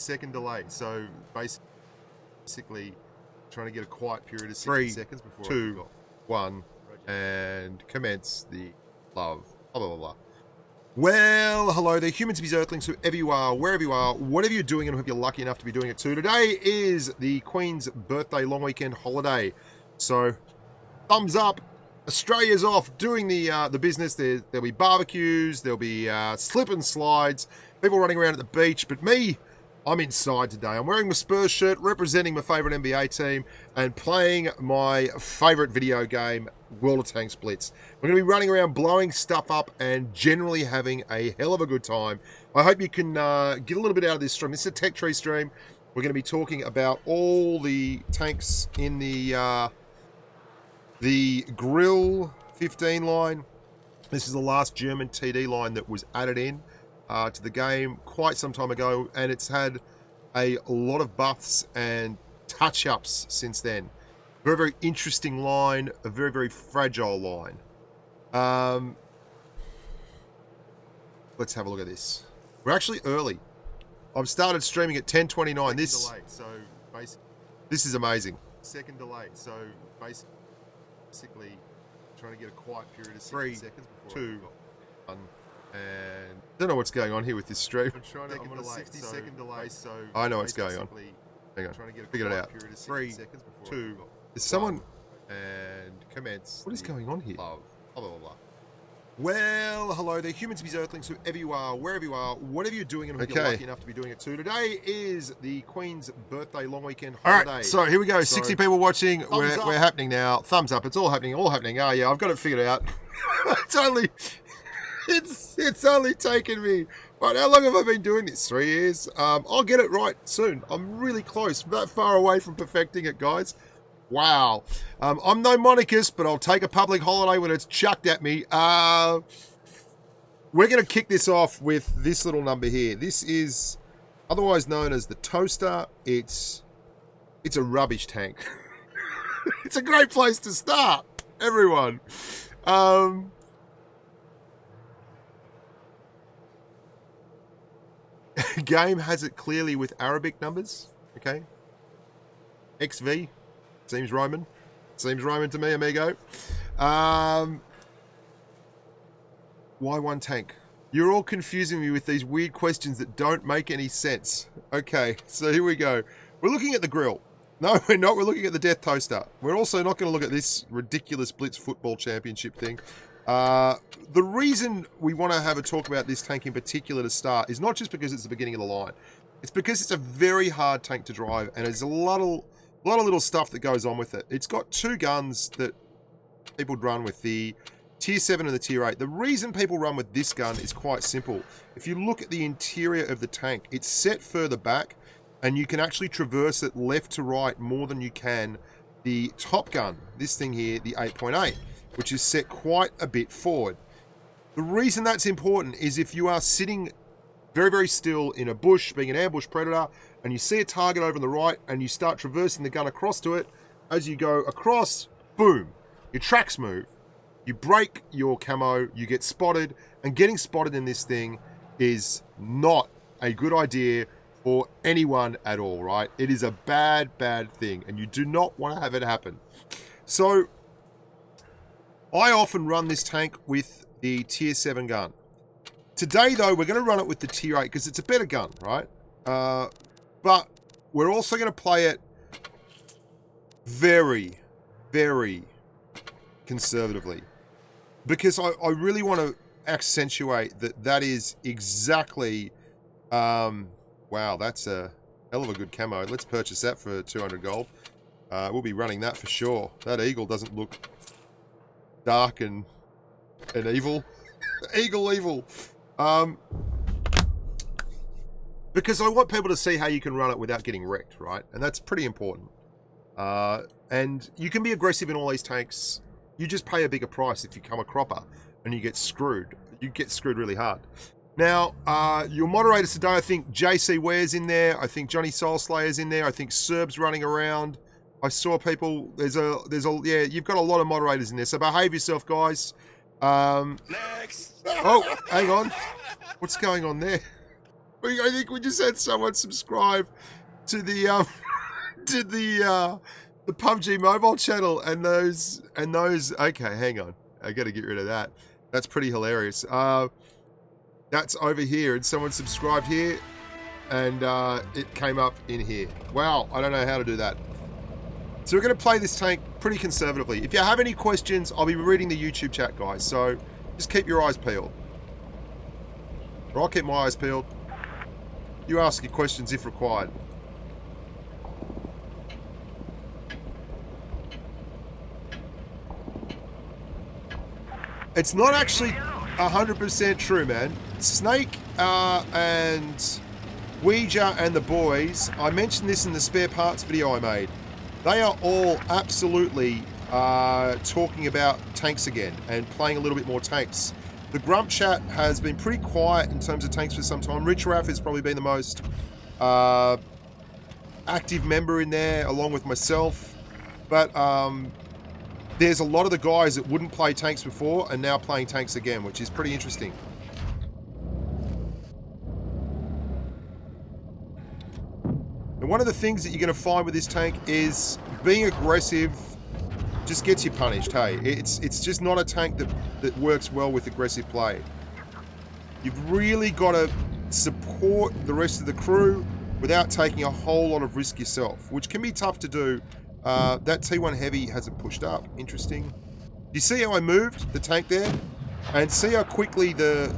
60-second delay. So basically trying to get a quiet period of 60 seconds before 3, 2, 1, and commence the love. Blah, blah, blah. Well, hello there, humans, bees, earthlings, whoever you are, wherever you are, whatever you're doing, and I hope you're lucky enough to be doing it too. Today is the Queen's birthday long weekend holiday. So, thumbs up. Australia's off doing the business. There'll be barbecues, there'll be slip and slides, people running around at the beach. But me, I'm inside today. I'm wearing my Spurs shirt, representing my favourite NBA team, and playing my favourite video game, World of Tanks Blitz. We're going to be running around, blowing stuff up, and generally having a hell of a good time. I hope you can get a little bit out of this stream. This is a tech tree stream. We're going to be talking about all the tanks in the Grille 15 line. This is the last German TD line that was added in to the game quite some time ago, and it's had a lot of buffs and touch-ups since then. Very, very interesting line, a very, very fragile line. Let's have a look at this. We're actually early. I've started streaming at 10:29. This delay, so basically, this is amazing. Second delay, so basically trying to get a quiet period of 60 seconds before 2, 1, and I don't know what's going on here with this stream. I'm on a 60-second delay, so I know what's going on. Hang on, figure it out. 3, 2. Is someone and commence? What is going on here? Love. Blah, blah, blah. Well, hello there, humans, bees, earthlings, whoever you are, wherever you are, whatever you're doing, and you're lucky enough to be doing it too. Today is the Queen's birthday long weekend holiday. All right, so here we go. 60 people watching. We're happening now. Thumbs up. It's all happening. All happening. Oh yeah, I've got it figured out. It's only taken me. Right, how long have I been doing this? 3 years. I'll get it right soon. I'm really close. That far away from perfecting it, guys. Wow. I'm no monarchist, but I'll take a public holiday when it's chucked at me. We're going to kick this off with this little number here. This is otherwise known as the toaster. It's a rubbish tank. It's a great place to start, everyone. Game has it clearly with Arabic numbers. Okay. XV. Seems Roman. Seems Roman to me, amigo. Why one tank? You're all confusing me with these weird questions that don't make any sense. Okay, so here we go. We're looking at the Grille. No, we're not. We're looking at the Death Toaster. We're also not going to look at this ridiculous Blitz football championship thing. The reason we want to have a talk about this tank in particular to start is not just because it's the beginning of the line. It's because it's a very hard tank to drive, and there's a lot of little stuff that goes on with it. It's got 2 guns that people run with, the Tier 7 and the Tier 8. The reason people run with this gun is quite simple. If you look at the interior of the tank, it's set further back, and you can actually traverse it left to right more than you can the top gun, this thing here, the 8.8, which is set quite a bit forward. The reason that's important is if you are sitting very, very still in a bush, being an ambush predator, and you see a target over on the right, and you start traversing the gun across to it, as you go across, boom, your tracks move. You break your camo, you get spotted, and getting spotted in this thing is not a good idea for anyone at all, right? It is a bad, bad thing, and you do not want to have it happen. So, I often run this tank with the Tier 7 gun. Today, though, we're going to run it with the Tier 8 because it's a better gun, right? But we're also going to play it very, very conservatively. Because I really want to accentuate that is exactly... wow, that's a hell of a good camo. Let's purchase that for 200 gold. We'll be running that for sure. That eagle doesn't look dark and evil. Evil. Because I want people to see how you can run it without getting wrecked, right? And that's pretty important. And you can be aggressive in all these tanks. You just pay a bigger price if you come a cropper and you get screwed. You get screwed really hard. Now, your moderators today, I think JC Ware's in there. I think Johnny Soulslayer's in there. I think Serb's running around. I saw people. Yeah, you've got a lot of moderators in there. So behave yourself, guys. Next. Oh, hang on. What's going on there? I think we just had someone subscribe to the to the PUBG mobile channel, and those. Okay, hang on. I got to get rid of that. That's pretty hilarious. That's over here, and someone subscribed here, and it came up in here. Wow, I don't know how to do that. So we're going to play this tank pretty conservatively. If you have any questions, I'll be reading the YouTube chat, guys. So just keep your eyes peeled. Or I'll keep my eyes peeled. You ask your questions if required. It's not actually 100% true, man. Snake and Ouija and the boys, I mentioned this in the spare parts video I made. They are all absolutely talking about tanks again and playing a little bit more tanks. The Grump chat has been pretty quiet in terms of tanks for some time. Rich Raff has probably been the most active member in there, along with myself. But there's a lot of the guys that wouldn't play tanks before and now playing tanks again, which is pretty interesting. And one of the things that you're going to find with this tank is being aggressive just gets you punished, hey. It's just not a tank that works well with aggressive play. You've really got to support the rest of the crew without taking a whole lot of risk yourself, which can be tough to do. That T1 Heavy hasn't pushed up. Interesting. You see how I moved the tank there? And see how quickly the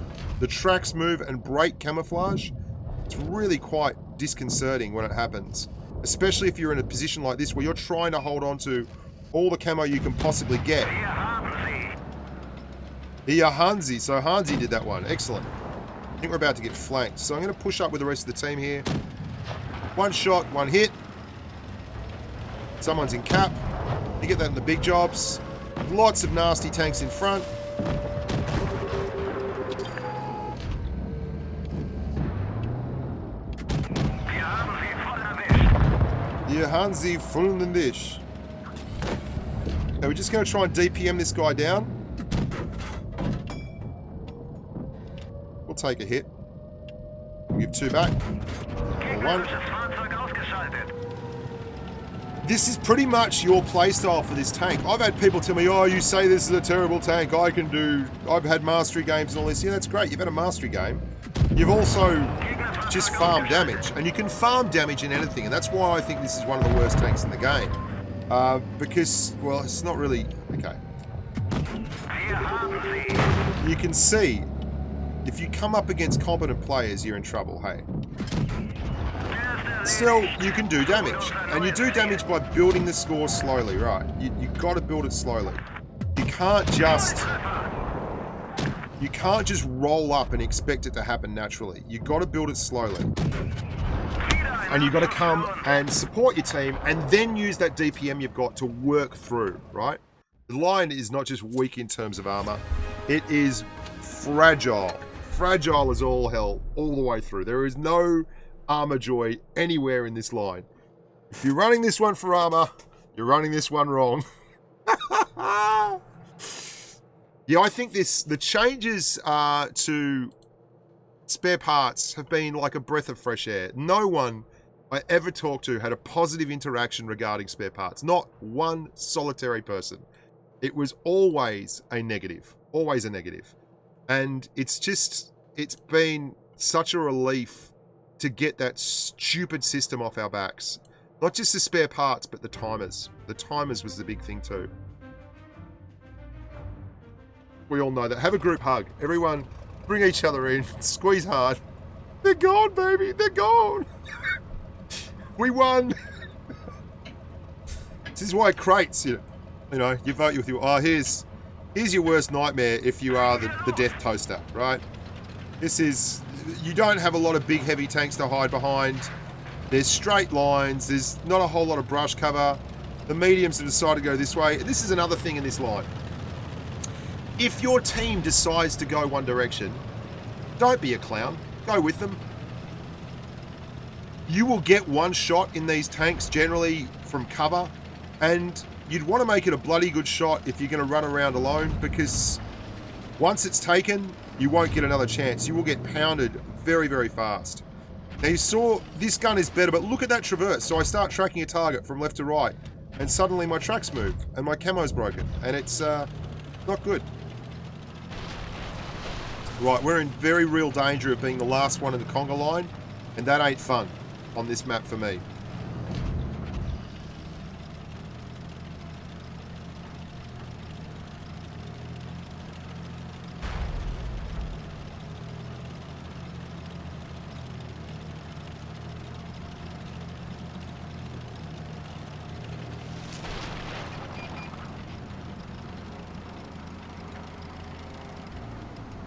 tracks move and break camouflage? It's really quite disconcerting when it happens. Especially if you're in a position like this where you're trying to hold on to all the camo you can possibly get. Yeah, Hansi. So Hansi did that one. Excellent. I think we're about to get flanked. So I'm going to push up with the rest of the team here. One shot, one hit. Someone's in cap. You get that in the big jobs. Lots of nasty tanks in front. Yeah, Hansi vollen dich. Now we're just going to try and DPM this guy down. We'll take a hit. We'll give two back. Or one. This is pretty much your playstyle for this tank. I've had people tell me, oh, you say this is a terrible tank. I've had mastery games and all this. Yeah, that's great. You've had a mastery game. You've also just farmed damage. And you can farm damage in anything. And that's why I think this is one of the worst tanks in the game. Because, well, it's not really... Okay. You can see, if you come up against competent players, you're in trouble, hey. Still, you can do damage. And you do damage by building the score slowly, right? You've got to build it slowly. You can't just roll up and expect it to happen naturally. You've got to build it slowly. And you've got to come and support your team and then use that DPM you've got to work through, right? The line is not just weak in terms of armor. It is fragile. Fragile as all hell all the way through. There is no armor joy anywhere in this line. If you're running this one for armor, you're running this one wrong. Yeah, I think the changes to spare parts have been like a breath of fresh air. No one I ever talked to had a positive interaction regarding spare parts. Not one solitary person. It was always a negative. Always a negative. And it's been such a relief to get that stupid system off our backs. Not just the spare parts, but the timers. The timers was the big thing too. We all know that. Have a group hug. Everyone, bring each other in. Squeeze hard. They're gone, baby. They're gone. We won. This is why crates, you know, you vote with your... Oh, here's your worst nightmare if you are the death toaster, right? This is... You don't have a lot of big, heavy tanks to hide behind. There's straight lines. There's not a whole lot of brush cover. The mediums have decided to go this way. This is another thing in this line. If your team decides to go one direction, don't be a clown. Go with them. You will get one shot in these tanks, generally from cover, and you'd want to make it a bloody good shot if you're going to run around alone, because once it's taken, you won't get another chance. You will get pounded very, very fast. Now you saw this gun is better, but look at that traverse. So I start tracking a target from left to right, and suddenly my tracks move, and my camo's broken, and it's not good. Right, we're in very real danger of being the last one in the conga line, and that ain't fun on this map for me.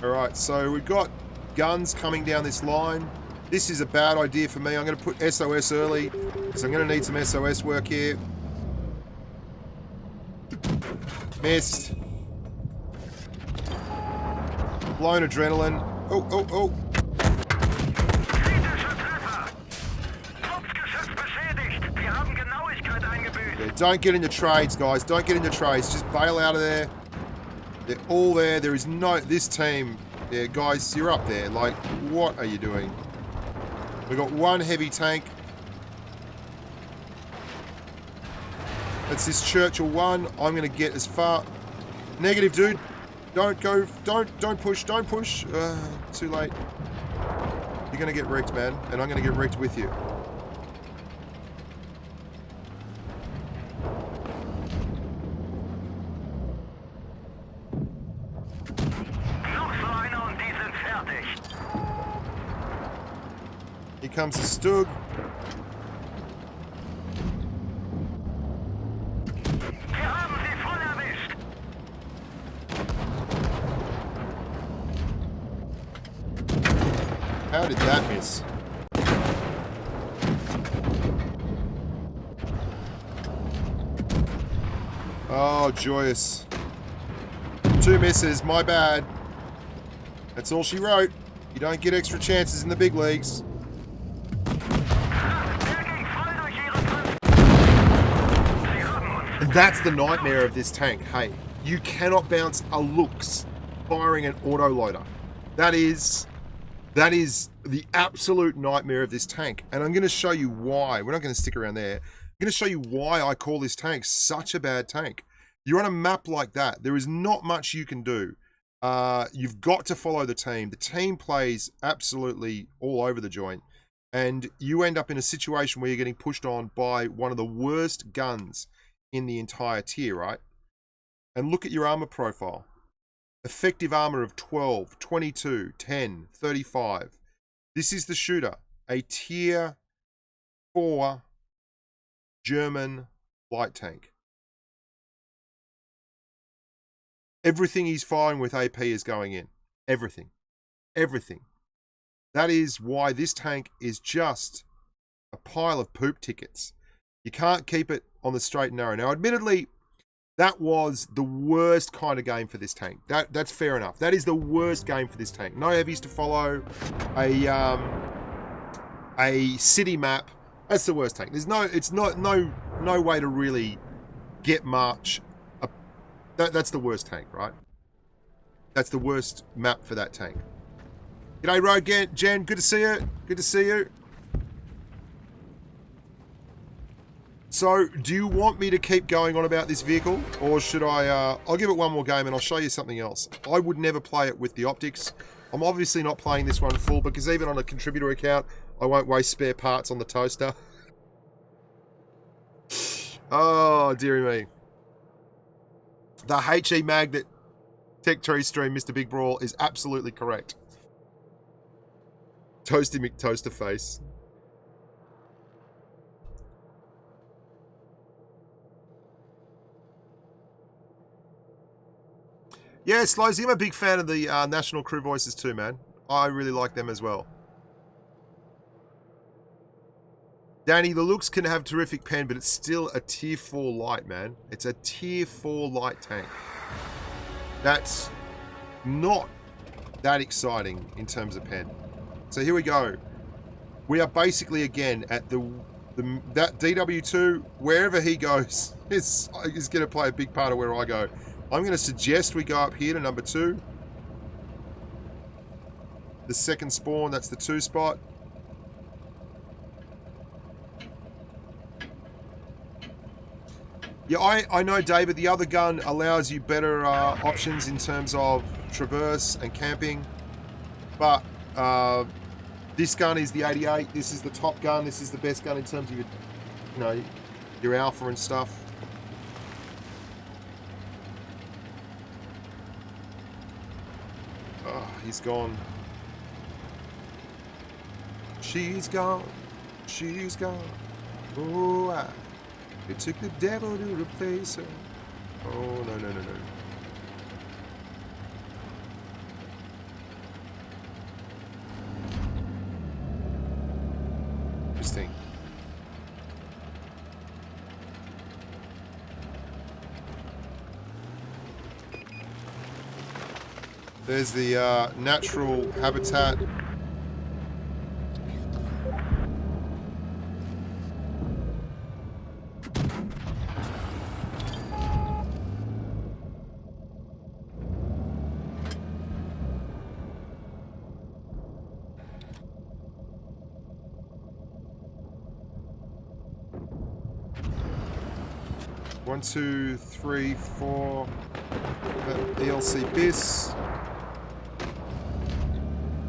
Alright, so we've got guns coming down this line. This is a bad idea for me. I'm going to put SOS early, because I'm going to need some SOS work here. Missed. Blown adrenaline. Oh, oh, oh. Yeah, don't get into trades, guys. Don't get into trades. Just bail out of there. They're all there. There is no... This team... Yeah, guys, you're up there. Like, what are you doing? We've got one heavy tank. That's this Churchill 1. I'm going to get as far... Negative, dude. Don't go... Don't push. Don't push. Too late. You're going to get wrecked, man. And I'm going to get wrecked with you. Here comes the Stug. How did that miss? Oh, joyous. 2 misses, my bad. That's all she wrote. You don't get extra chances in the big leagues. And that's the nightmare of this tank. Hey, you cannot bounce a looks firing an autoloader. That is the absolute nightmare of this tank. And I'm going to show you why. We're not going to stick around there. I'm going to show you why I call this tank such a bad tank. You're on a map like that. There is not much you can do. You've got to follow the team. The team plays absolutely all over the joint. And you end up in a situation where you're getting pushed on by one of the worst guns in the entire tier, right? And look at your armor profile. Effective armor of 12, 22, 10, 35. This is the shooter. A tier 4 German light tank. Everything he's firing with AP is going in. Everything. Everything. That is why this tank is just a pile of poop tickets. You can't keep it on the straight and narrow. Now, admittedly, that was the worst kind of game for this tank. That's fair enough. That is the worst game for this tank. No heavies to follow. A city map. That's the worst tank. There's no way to really get much. That's the worst tank, right? That's the worst map for that tank. G'day, Rogue Jen. Good to see you. Good to see you. So, do you want me to keep going on about this vehicle? Or should I... I'll give it one more game and I'll show you something else. I would never play it with the optics. I'm obviously not playing this one full because even on a contributor account, I won't waste spare parts on the toaster. Oh, dearie me. The HE Magnet Tech Tree Stream, Mr. Big Brawl, is absolutely correct. Toasty McToaster face. Yeah, Slowsy, I'm a big fan of the National Crew Voices too, man. I really like them as well. Danny, the looks can have terrific pen, but it's still a tier 4 light, man. It's a tier 4 light tank. That's not that exciting in terms of pen. So here we go. We are basically again at that DW2, wherever he goes, is going to play a big part of where I go. I'm going to suggest we go up here to number 2. The second spawn, that's the 2 spot. Yeah, I know, David, the other gun allows you better options in terms of traverse and camping, but this gun is the 88. This is the top gun. This is the best gun in terms of your, you know, your alpha and stuff. Oh, he's gone. She's gone. She's gone. Oh, it took the devil to replace her. Oh, no, no, no, no. Interesting. There's the natural habitat. One, two, three, four. ELC BIS.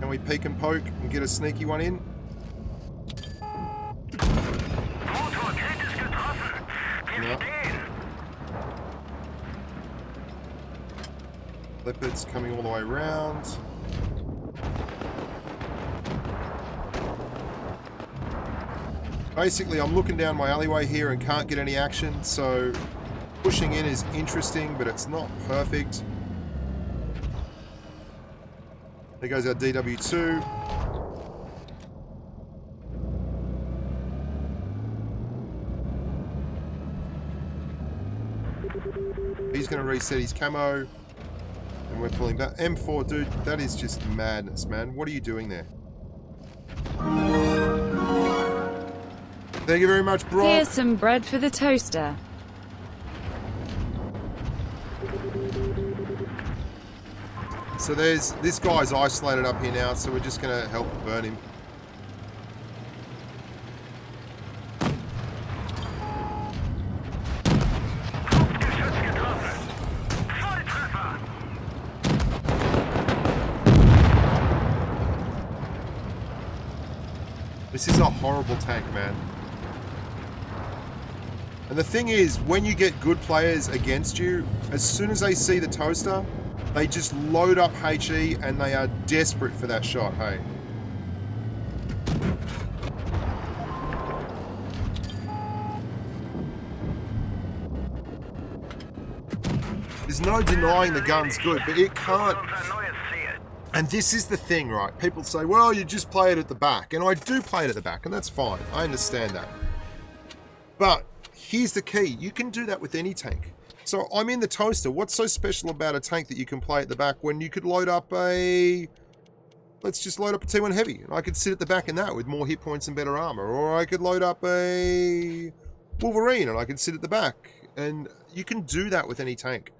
Can we peek and poke and get a sneaky one in? No. Leopards coming all the way around. Basically, I'm looking down my alleyway here and can't get any action, so pushing in is interesting, but it's not perfect. There goes our DW2. He's going to reset his camo. And we're pulling back. M4, dude, that is just madness, man. What are you doing there? Thank you very much, Brock. Here's some bread for the toaster. So there's this guy's isolated up here now, so we're just going to help burn him. This is a horrible tank, man. And the thing is, when you get good players against you, as soon as they see the toaster, they just load up HE and they are desperate for that shot, hey. There's no denying the gun's good, but it can't... And this is the thing, right? People say, well, you just play it at the back. And I do play it at the back, and that's fine. I understand that. But here's the key. You can do that with any tank. So I'm in the toaster. What's so special about a tank that you can play at the back when you could load up a... Let's just load up a T1 Heavy. And I could sit at the back in that with more hit points and better armor. Or I could load up a Wolverine and I could sit at the back. And you can do that with any tank.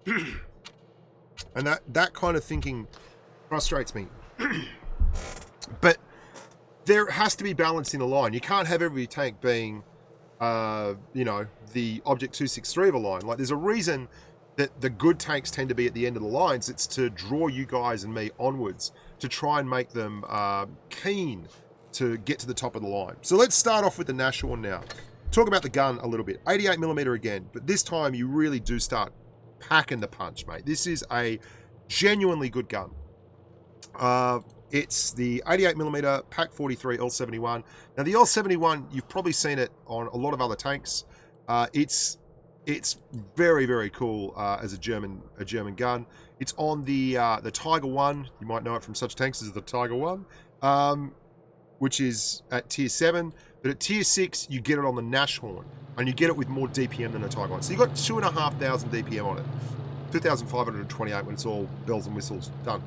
And that kind of thinking frustrates me. But there has to be balance in a line. You can't have every tank being... you know, the Object 263 of a line. Like, there's a reason that the good tanks tend to be at the end of the lines. It's to draw you guys and me onwards, to try and make them keen to get to the top of the line. So let's start off with the Nashorn now. Talk about the gun a little bit. 88mm again, but this time you really do start packing the punch, mate. This is a genuinely good gun. It's the 88mm Pak 43 L71. Now the L71, you've probably seen it on a lot of other tanks. It's very, very cool as a German gun. It's on the Tiger 1. You might know it from such tanks as the Tiger 1, which is at tier 7. But at tier 6, you get it on the Nashorn, and you get it with more DPM than a Tiger 1. So you got 2,500 DPM on it, 2,528 when it's all bells and whistles done.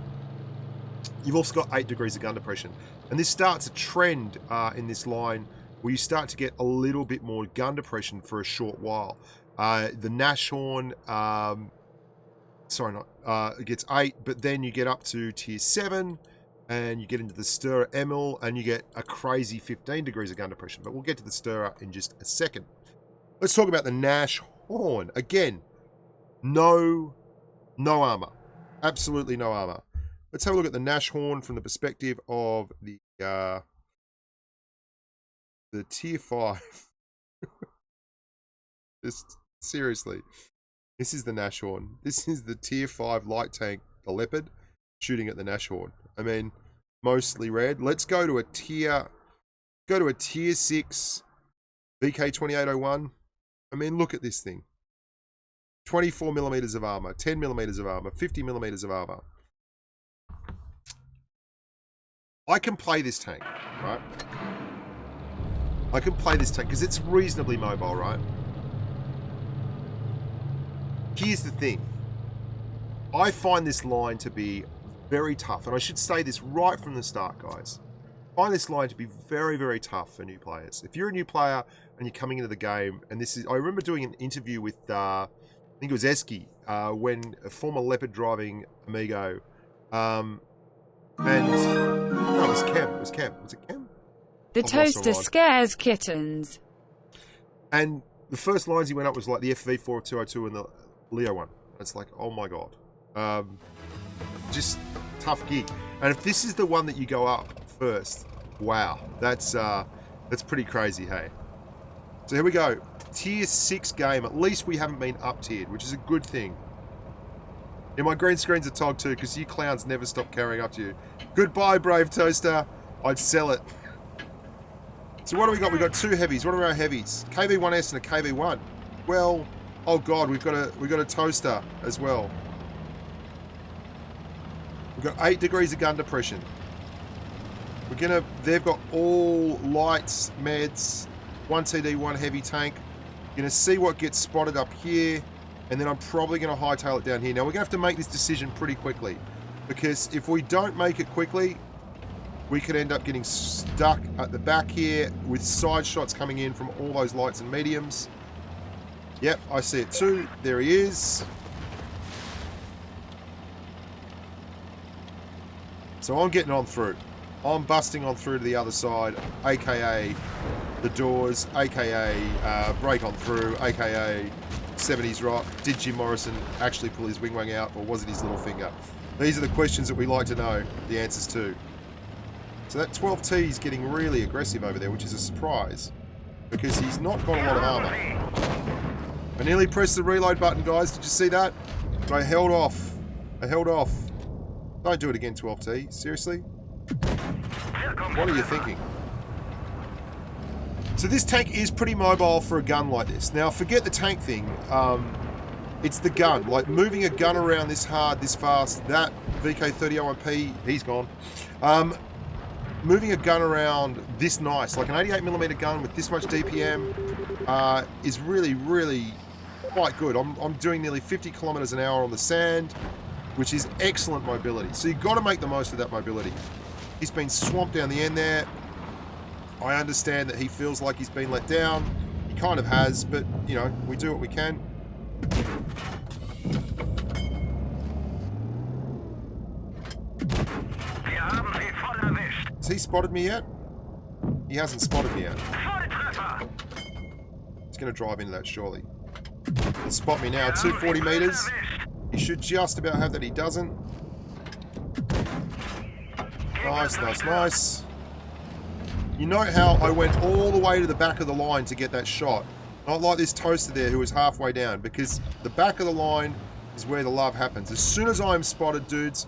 You've also got 8 degrees of gun depression. And this starts a trend in this line where you start to get a little bit more gun depression for a short while. The Nashorn, it gets 8, but then you get up to tier 7, and you get into the Stirrer Emil, and you get a crazy 15 degrees of gun depression. But we'll get to the Stirrer in just a second. Let's talk about the Nashorn. on. Again, no armor. Absolutely no armor. Let's have a look at the Nash horn from the perspective of the tier 5. Just seriously. This is the Nash horn. This is the tier 5 light tank, the Leopard, shooting at the Nash horn. I mean, mostly red. Let's go to a tier 6 VK2801. I mean, look at this thing. 24 millimeters of armor, 10 millimeters of armor, 50 millimeters of armor. I can play this tank, right? I can play this tank because it's reasonably mobile, right? Here's the thing. I find this line to be very tough, and I should say this right from the start, guys. I find this line to be very, very tough for new players. If you're a new player and you're coming into the game, and this is, I remember doing an interview with, I think it was Eski, when a former Leopard driving Amigo, and no, it was Chem. It was Chem. Was it Chem? The toaster scares kittens. And the first lines he went up was like the FV4202 and the Leo one. It's like, oh my god, just tough gig. And if this is the one that you go up first, wow, that's pretty crazy, hey. So here we go, tier 6 game. At least we haven't been up tiered, which is a good thing. Yeah, my green screen's a tog too, because you clowns never stop carrying up to you. Goodbye, Brave Toaster. I'd sell it. So what do we got? We got 2 heavies. What are our heavies? KV1S and a KV1. Well, oh god, we've got a toaster as well. We've got 8 degrees of gun depression. They've got all lights, meds, 1 TD, 1 heavy tank. You're gonna see what gets spotted up here, and then I'm probably gonna hightail it down here. Now we're gonna have to make this decision pretty quickly, because if we don't make it quickly, we could end up getting stuck at the back here with side shots coming in from all those lights and mediums. Yep, I see it too. There he is. So I'm getting on through. I'm busting on through to the other side, aka the doors, aka break on through, aka 70s rock. Did Jim Morrison actually pull his wing out, or was it his little finger? These are the questions that we like to know the answers to. So that 12T is getting really aggressive over there, which is a surprise, because he's not got a lot of armor. I nearly pressed the reload button, guys. Did you see that? But I held off. I held off. Don't do it again, 12T. Seriously? What are you thinking? So this tank is pretty mobile for a gun like this. Now, forget the tank thing. It's the gun. Like, moving a gun around this hard, this fast, that VK3001P, he's gone. Moving a gun around this nice, like an 88mm gun with this much DPM, is really, really quite good. I'm doing nearly 50 kilometers an hour on the sand, which is excellent mobility. So you've got to make the most of that mobility. He's been swamped down the end there. I understand that he feels like he's been let down. He kind of has, but, you know, we do what we can. Has he spotted me yet? He hasn't spotted me yet. He's going to drive into that surely. He'll spot me now. 240 meters. He should just about have that. He doesn't. Nice, nice, nice. You note how I went all the way to the back of the line to get that shot. Not like this toaster there who was halfway down, because the back of the line is where the love happens. As soon as I am spotted, dudes,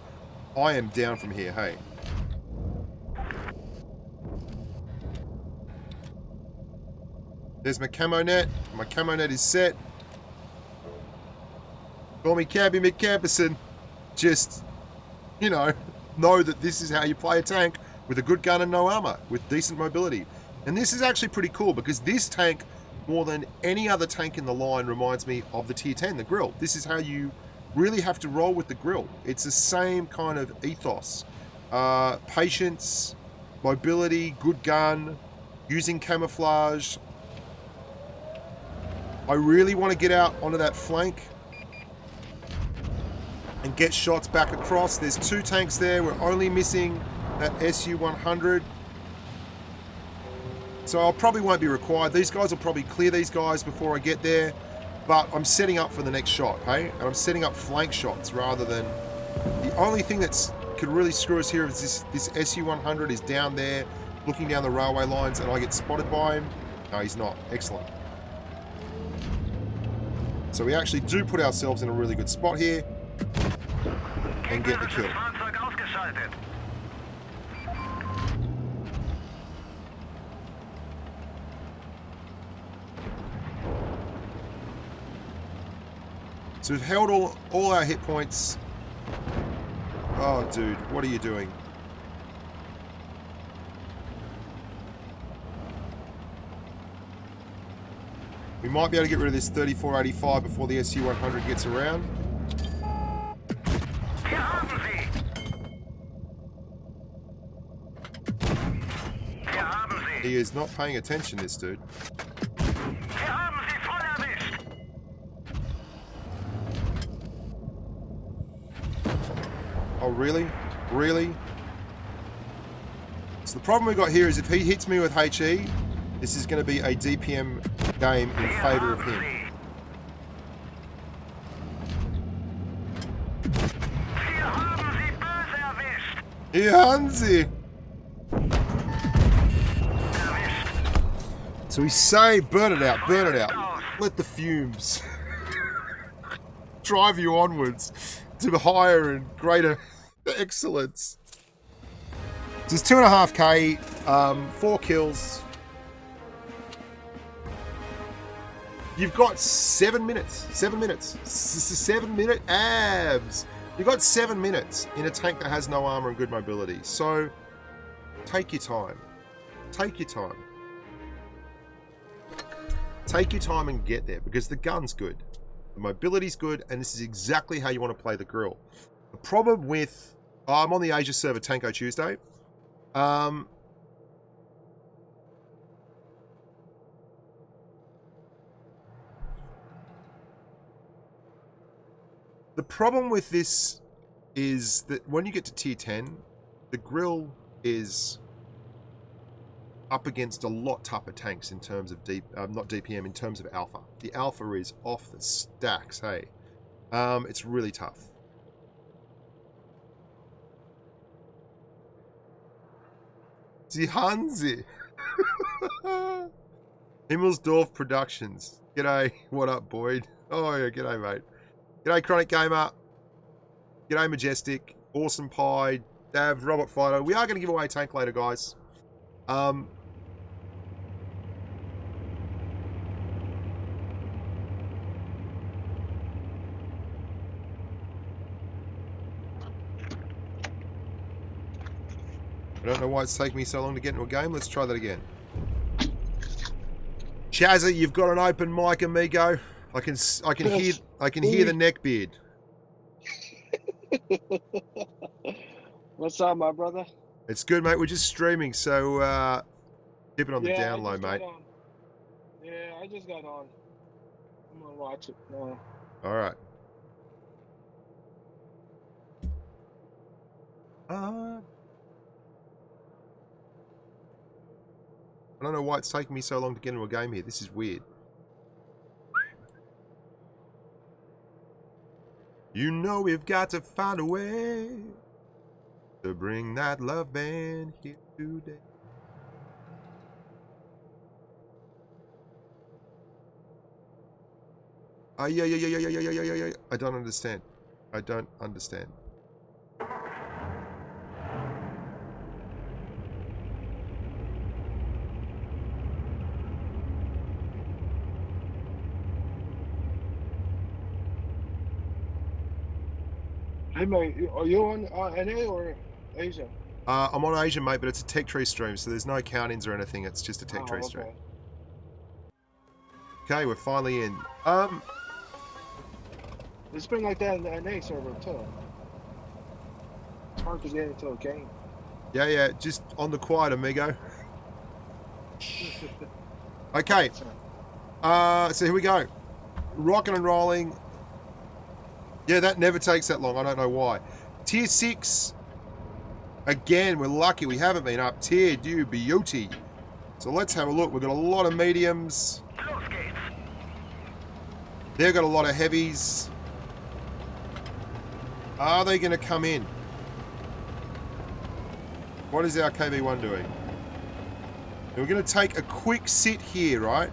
I am down from here, hey. There's my camo net. My camo net is set. Call me Campy McCamperson. Just, you know that this is how you play a tank with a good gun and no armor, with decent mobility. And this is actually pretty cool, because this tank, more than any other tank in the line, reminds me of the Tier 10, the Grille. This is how you really have to roll with the Grille. It's the same kind of ethos. Patience, mobility, good gun, using camouflage. I really want to get out onto that flank and get shots back across. There's 2 tanks there. We're only missing that SU-100. So I probably won't be required. These guys will probably clear these guys before I get there. But I'm setting up for the next shot, hey? And I'm setting up flank shots rather than... The only thing that's could really screw us here is this SU-100 is down there looking down the railway lines and I get spotted by him. No, he's not. Excellent. So we actually do put ourselves in a really good spot here and get the kill. So we've held all our hit points. Oh, dude, what are you doing? We might be able to get rid of this 3485 before the SU-100 gets around. He is not paying attention, this dude. Oh, really? Really? So the problem we got here is if he hits me with HE, this is going to be a DPM game in favour of him. Hier haben sie! So we say, burn it out, burn it out. Let the fumes drive you onwards to higher and greater excellence. So it's 2.5k, 4 kills. You've got 7 minutes. 7 minutes. 7 minute abs. You've got 7 minutes in a tank that has no armor and good mobility. So take your time. Take your time. Take your time and get there because the gun's good. The mobility's good, and this is exactly how you want to play the Grille. The problem with... I'm on the Asia server Tanko Tuesday. The problem with this is that when you get to tier 10, the Grille is up against a lot tougher tanks in terms of not DPM, in terms of alpha. The alpha is off the stacks, hey. It's really tough. Die Hanse. Himmelsdorf Productions. G'day. What up, Boyd? Oh, yeah, g'day, mate. G'day, Chronic Gamer. G'day, Majestic. Awesome Pie. Dav, Robot Fighter. We are going to give away a tank later, guys. I don't know why it's taking me so long to get into a game. Let's try that again. Chazza, you've got an open mic, amigo. I can hear the neck beard. What's up, my brother? It's good, mate. We're just streaming, so keep it on the down low, mate. Yeah, I just got on. I'm gonna watch it now. All right. I don't know why it's taking me so long to get into a game here. This is weird. You know we've got to find a way to bring that love band here today. Yeah. I don't understand. I don't understand. Hey, mate, are you on NA or Asia? I'm on Asia, mate, but it's a tech tree stream, so there's no count-ins or anything. It's just a tech tree stream. Okay, we're finally in. It's been like that in the NA server too. It's hard to get into a game. Yeah, just on the quiet, amigo. Okay. So here we go. Rocking and rolling. Yeah, that never takes that long. I don't know why. Tier 6. Again, we're lucky we haven't been up tiered. You beauty. So let's have a look. We've got a lot of mediums. They've got a lot of heavies. Are they going to come in? What is our KV-1 doing? Now we're going to take a quick sit here, right?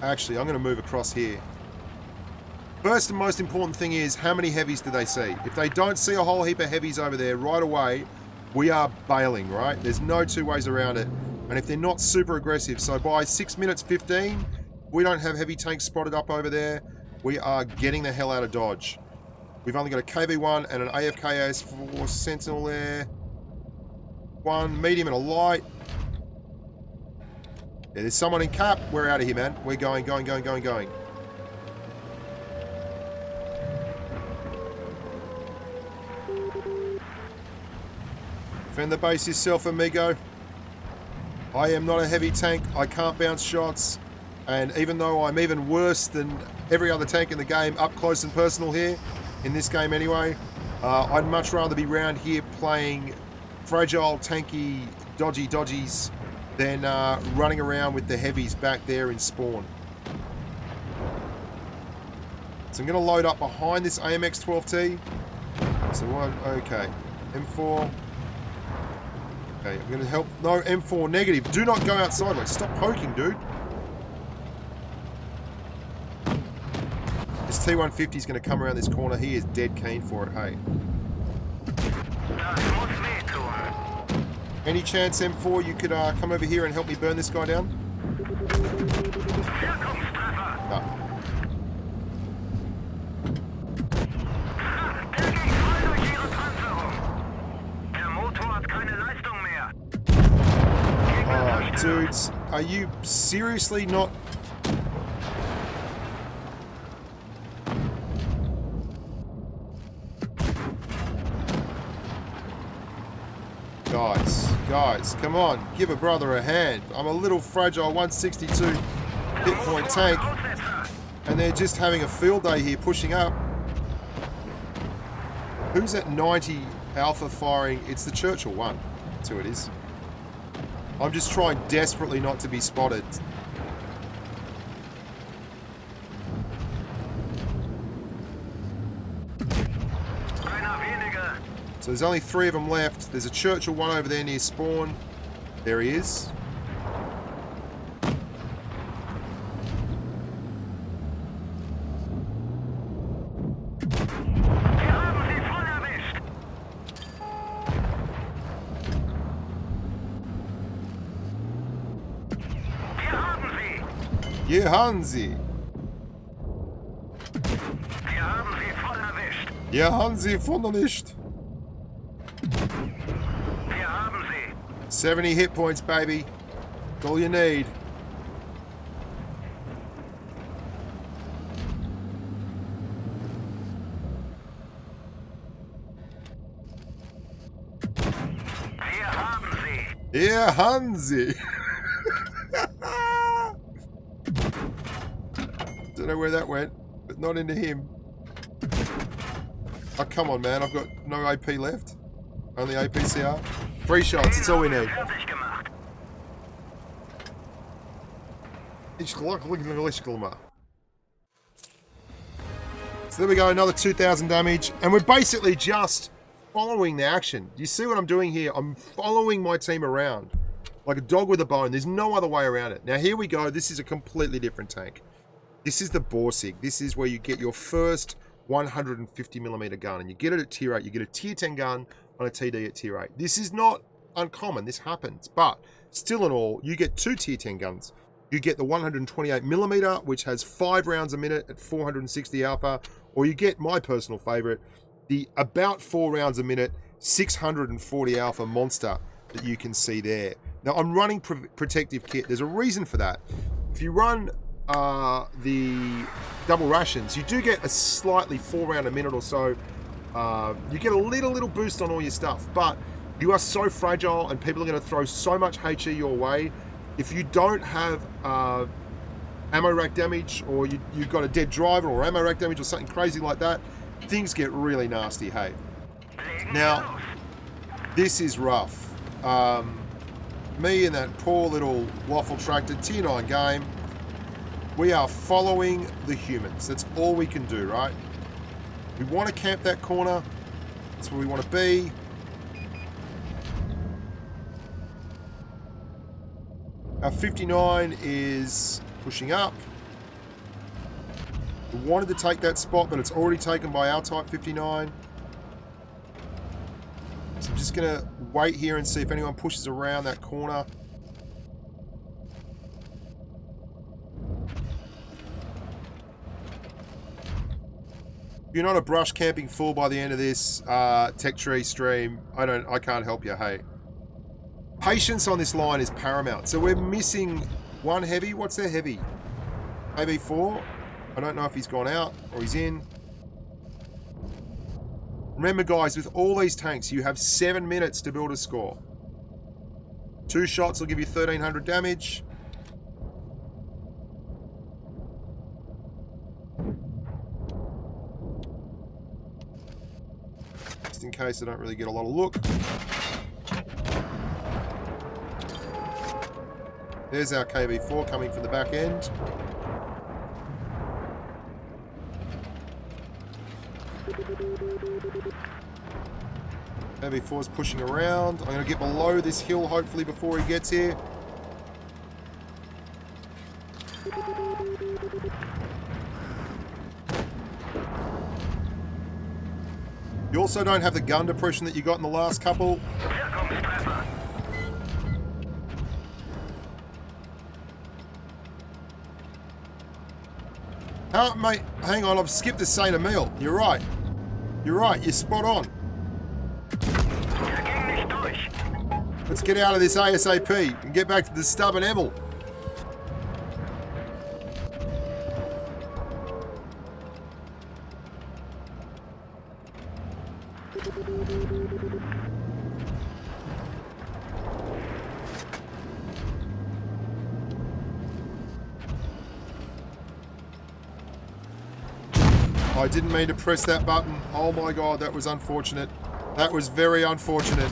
Actually, I'm going to move across here. First and most important thing is, how many heavies do they see? If they don't see a whole heap of heavies over there right away, we are bailing, right? There's no two ways around it. And if they're not super aggressive, so by 6 minutes 15, we don't have heavy tanks spotted up over there, we are getting the hell out of Dodge. We've only got a KV-1 and an AFK-AS4 Sentinel there. One medium and a light. Yeah, there's someone in cap. We're out of here, man. We're going. Defend the base yourself, amigo. I am not a heavy tank. I can't bounce shots. And even though I'm even worse than every other tank in the game, up close and personal here, in this game anyway, I'd much rather be around here playing fragile, tanky, dodgies than running around with the heavies back there in spawn. So I'm going to load up behind this AMX 12T. So one, okay, M4. Okay, I'm going to help. No, M4 negative. Do not go outside. Like, stop poking, dude. This T150 is going to come around this corner. He is dead keen for it, hey. Any chance, M4, you could come over here and help me burn this guy down? No. Oh, dudes, are you seriously not... Guys, come on, give a brother a hand. I'm a little fragile 162 hit point tank, and they're just having a field day here pushing up. Who's at 90 alpha firing? It's the Churchill one. That's who it is. I'm just trying desperately not to be spotted. So there's only 3 of them left. There's a Churchill one over there near spawn. There he is. Hier haben Sie. Hier haben Sie voll erwischt. 70 hit points, baby. That's all you need. Hier haben Sie. Don't know where that went, but not into him. Oh, come on, man. I've got no AP left. Only APCR. 3 shots, that's all we need. So there we go, another 2,000 damage. And we're basically just following the action. You see what I'm doing here? I'm following my team around. Like a dog with a bone. There's no other way around it. Now here we go. This is a completely different tank. This is the Borsig. This is where you get your first 150mm gun. And you get it at tier 8. You get a tier 10 gun on a TD at tier 8. This is not uncommon, this happens, but still in all, you get 2 tier 10 guns. You get the 128mm, which has 5 rounds a minute at 460 alpha, or you get my personal favorite, the about 4 rounds a minute, 640 alpha monster that you can see there. Now, I'm running protective kit. There's a reason for that. If you run the double rations, you do get a slightly 4 round a minute or so. You get a little boost on all your stuff, but you are so fragile and people are going to throw so much HE your way. If you don't have ammo rack damage, or you've got a dead driver or ammo rack damage or something crazy like that, things get really nasty, hey. Now, this is rough. Me and that poor little waffle tractor tier 9 game. We are following the humans. That's all we can do, right? We want to camp that corner. That's where we want to be. Our 59 is pushing up. We wanted to take that spot, but it's already taken by our Type 59. So I'm just going to wait here and see if anyone pushes around that corner. If you're not a brush camping fool by the end of this tech tree stream, I can't help you, hey. Patience on this line is paramount. So we're missing one heavy. What's their heavy? AB4? I don't know if he's gone out or he's in. Remember, guys, with all these tanks, you have 7 minutes to build a score. 2 shots will give you 1,300 damage. Just in case I don't really get a lot of look. There's our KV4 coming from the back end. KV4's pushing around. I'm going to get below this hill hopefully before he gets here. You also don't have the gun depression that you got in the last couple. Oh, mate, hang on, I've skipped a Saint Emile. You're right. You're right, you're spot on. Let's get out of this ASAP and get back to the stubborn Emil. I didn't mean to press that button. Oh my god, that was unfortunate. That was very unfortunate.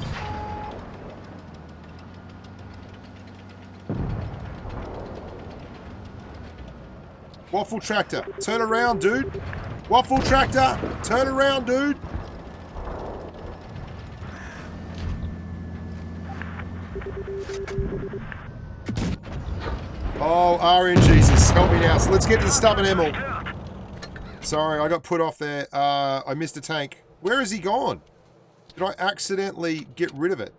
Waffle tractor, turn around, dude. Waffle tractor, turn around, dude. Oh, RNGesus, help me now. So let's get to the stubborn Emil. Sorry, I got put off there. I missed a tank. Where has he gone? Did I accidentally get rid of it?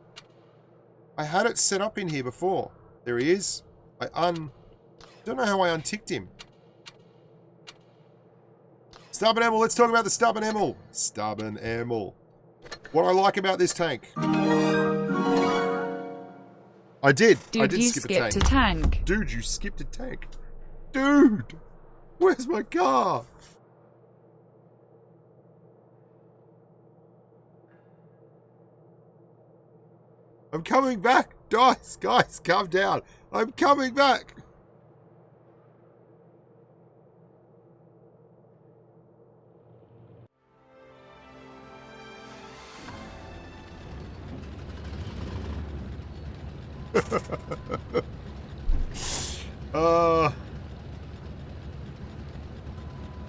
I had it set up in here before. There he is. Don't know how I unticked him. Stubborn Emil, let's talk about the stubborn Emil. Stubborn Emil. What I like about this tank. I did. Dude, I did you skip skipped a tank. Dude, you skipped a tank. Dude! Where's my car? I'm coming back. Guys, calm down. I'm coming back.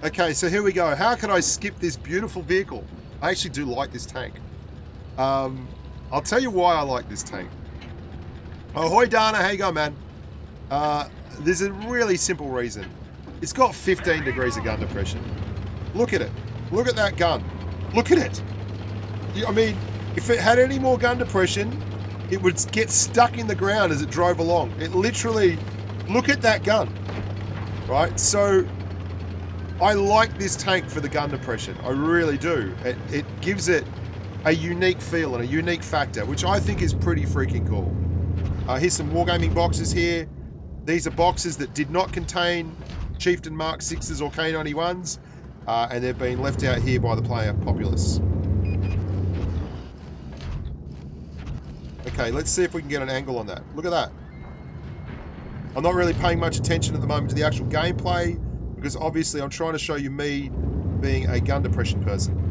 Okay, so here we go. How can I skip this beautiful vehicle? I actually do like this tank. I'll tell you why I like this tank. Ahoy, Dana. How you going, man? There's a really simple reason. It's got 15 degrees of gun depression. Look at it. Look at that gun. Look at it. I mean, if it had any more gun depression, it would get stuck in the ground as it drove along. It literally... Look at that gun. Right? So, I like this tank for the gun depression. I really do. It gives it a unique feel and a unique factor, which I think is pretty freaking cool. Here's some wargaming boxes here. These are boxes that did not contain Chieftain Mark 6s or K91s, and they've been left out here by the player populace. Okay, let's see if we can get an angle on that. Look at that. I'm not really paying much attention at the moment to the actual gameplay, because obviously I'm trying to show you me being a gun depression person.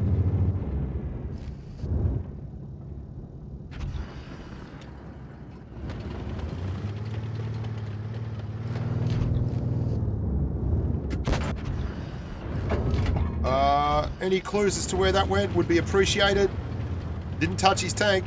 Any clues as to where that went would be appreciated. Didn't touch his tank.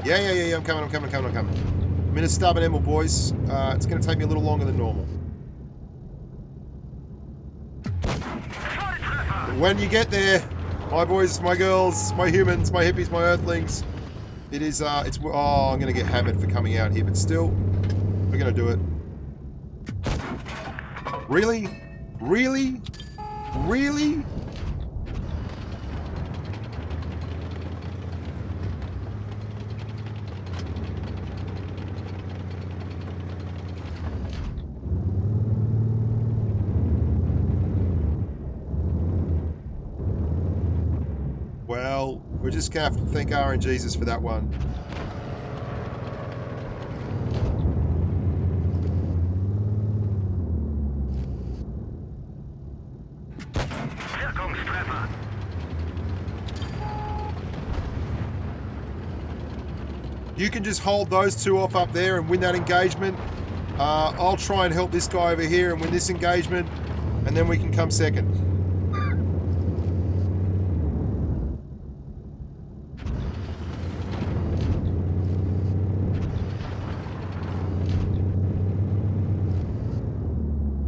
Yeah, I'm coming. I'm in a stubborn Emil, boys. It's going to take me a little longer than normal. But when you get there, my boys, my girls, my humans, my hippies, my earthlings, it is, oh, I'm going to get hammered for coming out here, but still, we're going to do it. Really? Really? Really? Well, we're just going to have to thank RNGesus for that one. You can just hold those two off up there and win that engagement. I'll try and help this guy over here and win this engagement, and then we can come second.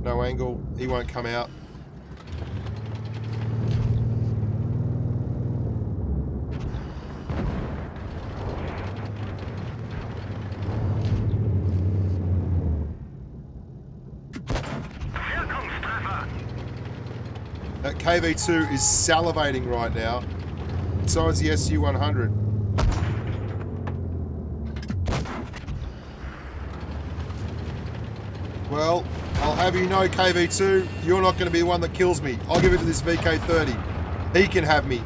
No angle, he won't come out. That KV2 is salivating right now. So is the SU-100. Well, I'll have you know, KV2, you're not going to be the one that kills me. I'll give it to this VK30. He can have me.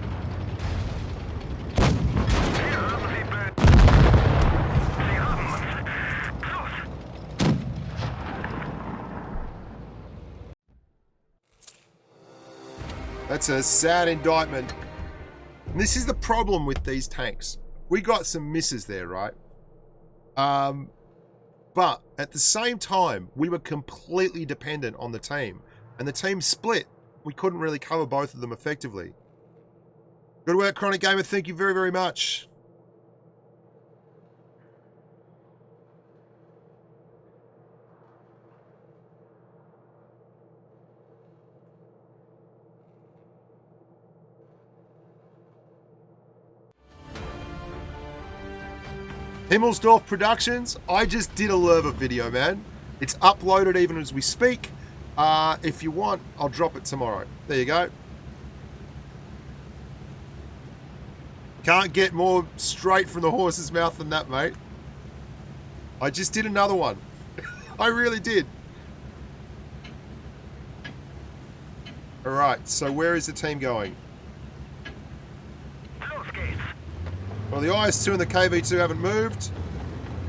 That's a sad indictment. And this is the problem with these tanks. We got some misses there, right? But at the same time, we were completely dependent on the team. And the team split. We couldn't really cover both of them effectively. Good work, Chronic Gamer. Thank you very, very much. Himmelsdorf Productions, I just did a Lerva video, man. It's uploaded even as we speak. If you want, I'll drop it tomorrow. There you go. Can't get more straight from the horse's mouth than that, mate. I just did another one. I really did. Alright, so where is the team going? Well, the IS-2 and the KV-2 haven't moved.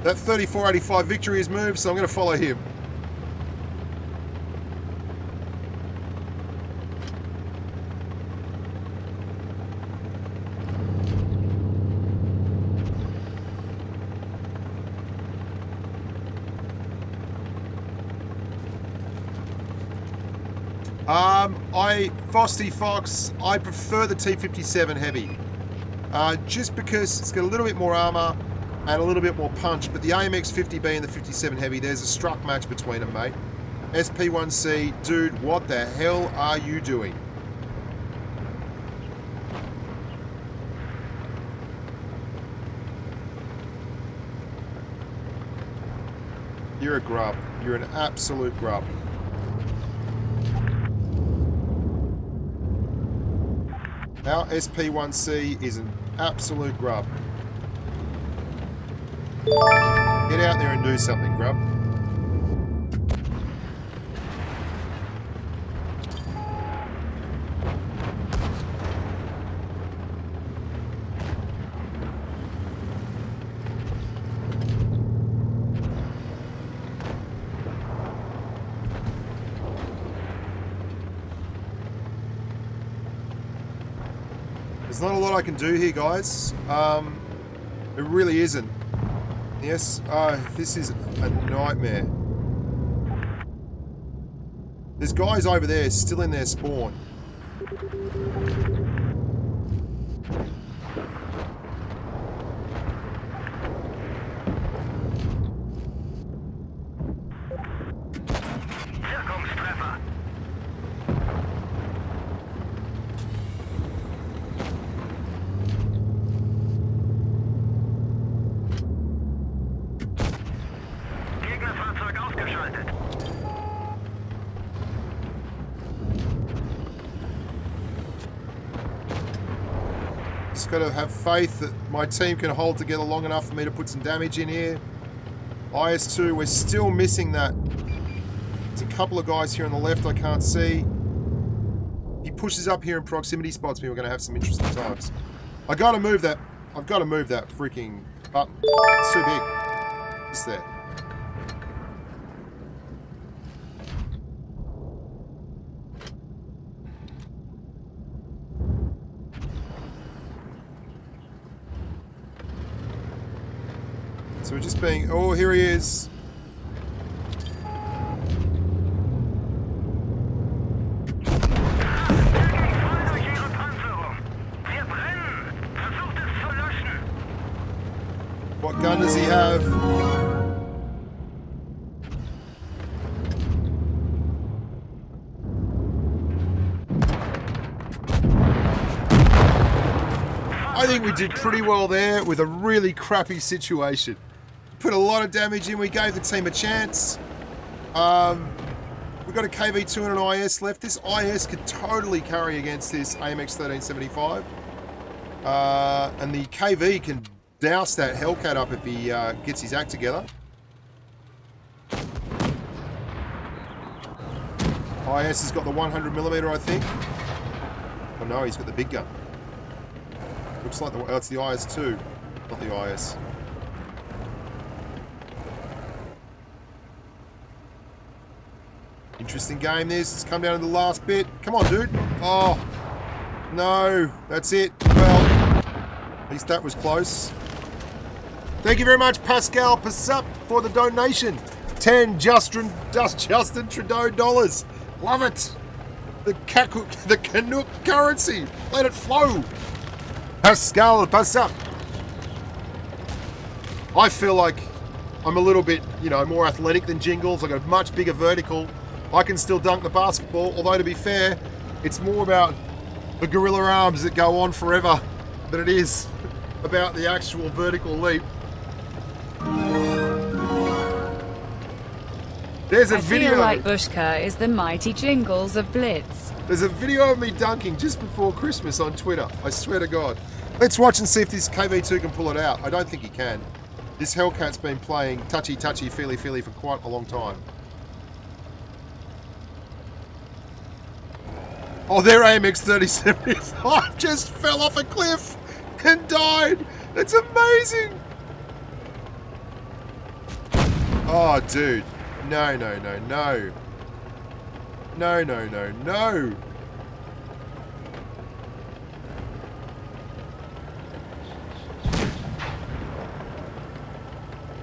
That 3485 Victory has moved, so I'm going to follow him. Frosty Fox, I prefer the T-57 Heavy. Just because it's got a little bit more armor and a little bit more punch, but the AMX-50B and the 57 Heavy, there's a struck match between them, mate. SP1C, dude, what the hell are you doing? You're a grub. You're an absolute grub. Our SP1C is an absolute grub. Get out there and do something, grub. There's not a lot I can do here, guys. It really isn't. Yes, this is a nightmare. There's guys over there still in their spawn. Just got to have faith that my team can hold together long enough for me to put some damage in here. IS-2, we're still missing that. There's a couple of guys here on the left I can't see. He pushes up here in proximity spots me. We're going to have some interesting times. I got to move that. I've got to move that freaking button. It's too big. It's there. So we're just being... Oh, here he is. What gun does he have? I think we did pretty well there with a really crappy situation. Put a lot of damage in. We gave the team a chance. We've got a KV2 and an IS left. This IS could totally carry against this AMX 1375. And the KV can douse that Hellcat up if he gets his act together. IS has got the 100mm, I think. Oh no, he's got the big gun. Looks like it's the IS-2, not the IS. Interesting game this. It's come down to the last bit. Come on, dude. Oh, no. That's it. Well, at least that was close. Thank you very much, Pascal Passup, for the donation. 10 Justin Trudeau dollars. Love it. The Canuck currency. Let it flow. Pascal Passup. I feel like I'm a little bit, more athletic than Jingles. I've got a much bigger vertical. I can still dunk the basketball, although to be fair, it's more about the gorilla arms that go on forever than it is about the actual vertical leap. There's a video. I feel like Bushka is the mighty Jingles of Blitz. There's a video of me dunking just before Christmas on Twitter. I swear to God. Let's watch and see if this KV2 can pull it out. I don't think he can. This Hellcat's been playing touchy, feely for quite a long time. Oh, their AMX 3075 just fell off a cliff and died. That's amazing. Oh, dude. No. No.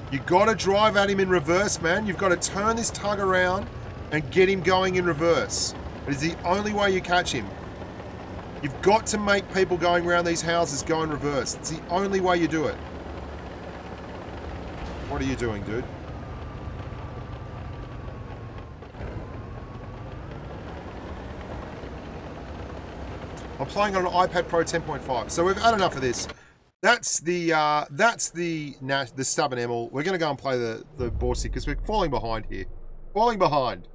You gotta drive at him in reverse, man. You've got to turn this tug around and get him going in reverse. It is the only way you catch him. You've got to make people going around these houses go in reverse. It's the only way you do it. What are you doing, dude? I'm playing on an iPad Pro 10.5, so we've had enough of this. That's the stubborn Emil. We're going to go and play the Borsig because we're falling behind here. Falling behind.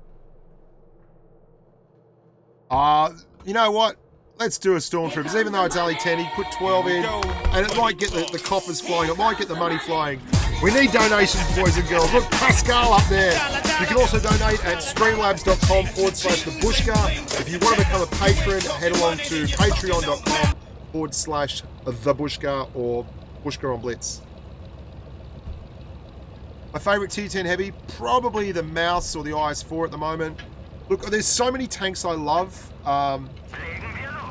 You know what? Let's do a Stormtroopers. Even though it's only 10, he put 12 in, and it might get the coffers flowing. It might get the money flowing. We need donations, boys and girls. Look, Pascal up there. You can also donate at streamlabs.com/thebushka. If you want to become a patron, head along to patreon.com/thebushka or Bushka on Blitz. My favourite T10 Heavy, probably the Mouse or the IS-4 at the moment. Look, there's so many tanks I love.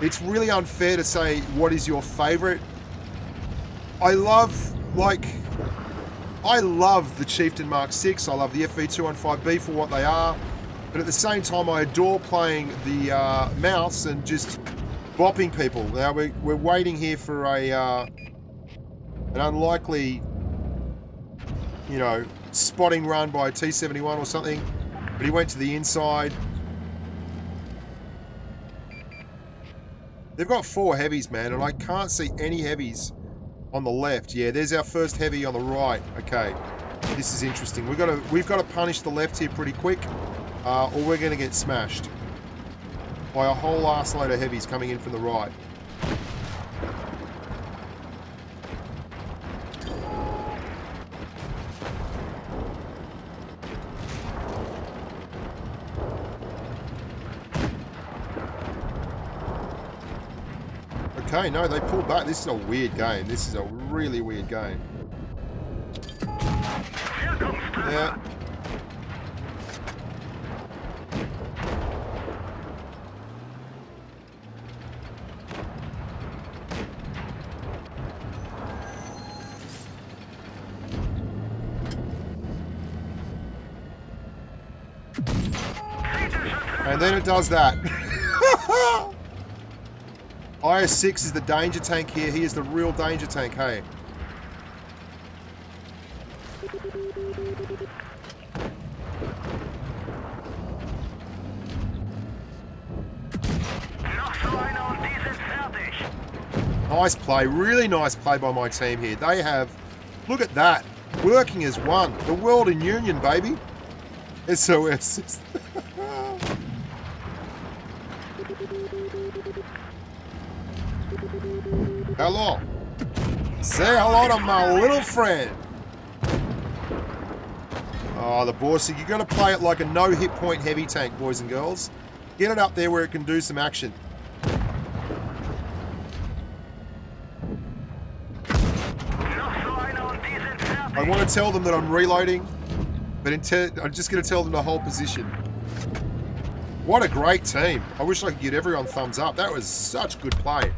It's really unfair to say what is your favorite. I love the Chieftain Mark 6. I love the FV215B for what they are. But at the same time, I adore playing the mouse and just bopping people. Now, we're waiting here for an unlikely, you know, spotting run by a T-71 or something. But he went to the inside. They've got 4 heavies, man, and I can't see any heavies on the left. Yeah, there's our first heavy on the right. Okay, this is interesting. We've got to punish the left here pretty quick, or we're going to get smashed by a whole ass load of heavies coming in from the right. Okay, no, they pulled back. This is a weird game. This is a really weird game. Yeah. And then it does that. IS-6 is the danger tank here. He is the real danger tank, hey? Nice play. Really nice play by my team here. They have, look at that, working as one. The world in union, baby. SOS. Hello. Say hello to my little friend. Oh, the Bushka. You got to play it like a no hit point heavy tank, boys and girls. Get it up there where it can do some action. I want to tell them that I'm reloading, but I'm just going to tell them to hold position. What a great team. I wish I could give everyone thumbs up. That was such good play.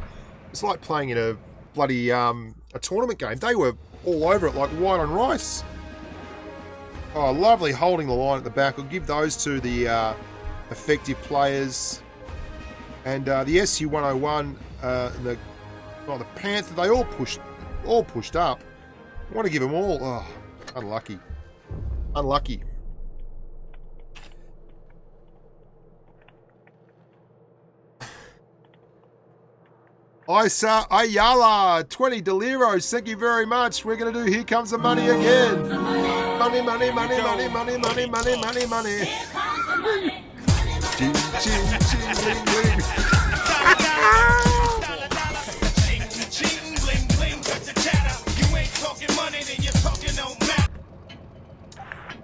It's like playing in a bloody a tournament game. They were all over it like white on rice. Oh, lovely holding the line at the back. I'll give those to the effective players. And the SU-101 and the Panther, they all pushed up. I want to give them all. Oh, unlucky. Unlucky. Isa Ayala, 20 Deliros, thank you very much. We're going to do Here Comes the Money again. Money, money, money, money, money, money, money, money, money. Here comes the money. Ching, ching, ching, bling, bling.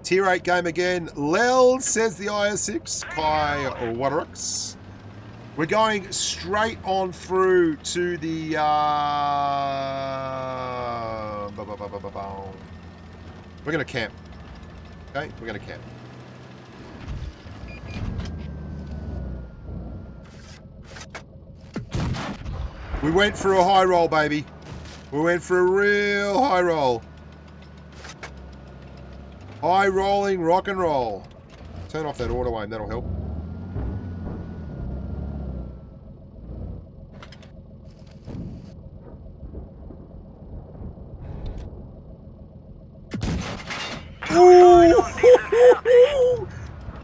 Tier 8 game again. Lel says the IS-6. Kai Waterux. We're going straight on through to the... We're going to camp. Okay, we're going to camp. We went for a high roll, baby. We went for a real high roll. High rolling rock and roll. Turn off that auto aim, that'll help. Ooh!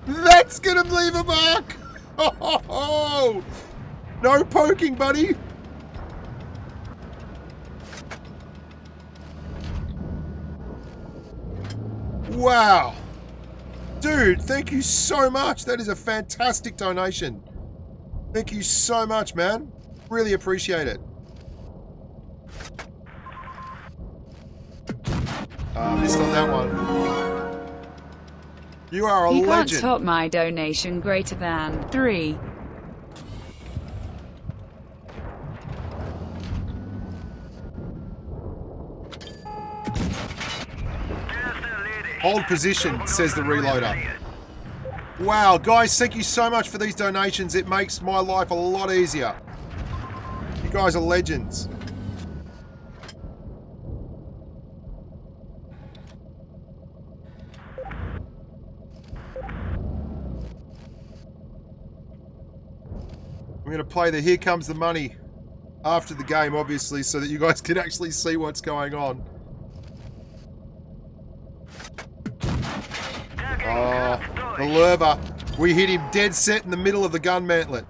That's gonna leave a mark! Oh, no poking, buddy! Wow! Dude, thank you so much. That is a fantastic donation. Thank you so much, man. Really appreciate it. Missed on that one. You are a legend. You can't top my donation greater than 3. Hold position, says the reloader. Wow, guys, thank you so much for these donations. It makes my life a lot easier. You guys are legends. I'm going to play the Here Comes the Money after the game, obviously, so that you guys can actually see what's going on. Oh, the lurber. We hit him dead set in the middle of the gun mantlet.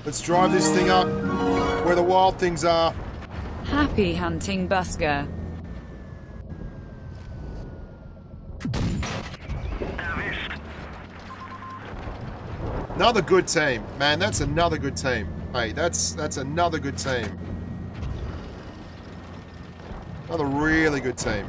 Let's drive this thing up where the wild things are. Happy hunting, Bushka. Another good team. Man, that's another good team. Hey, that's another good team. Another really good team.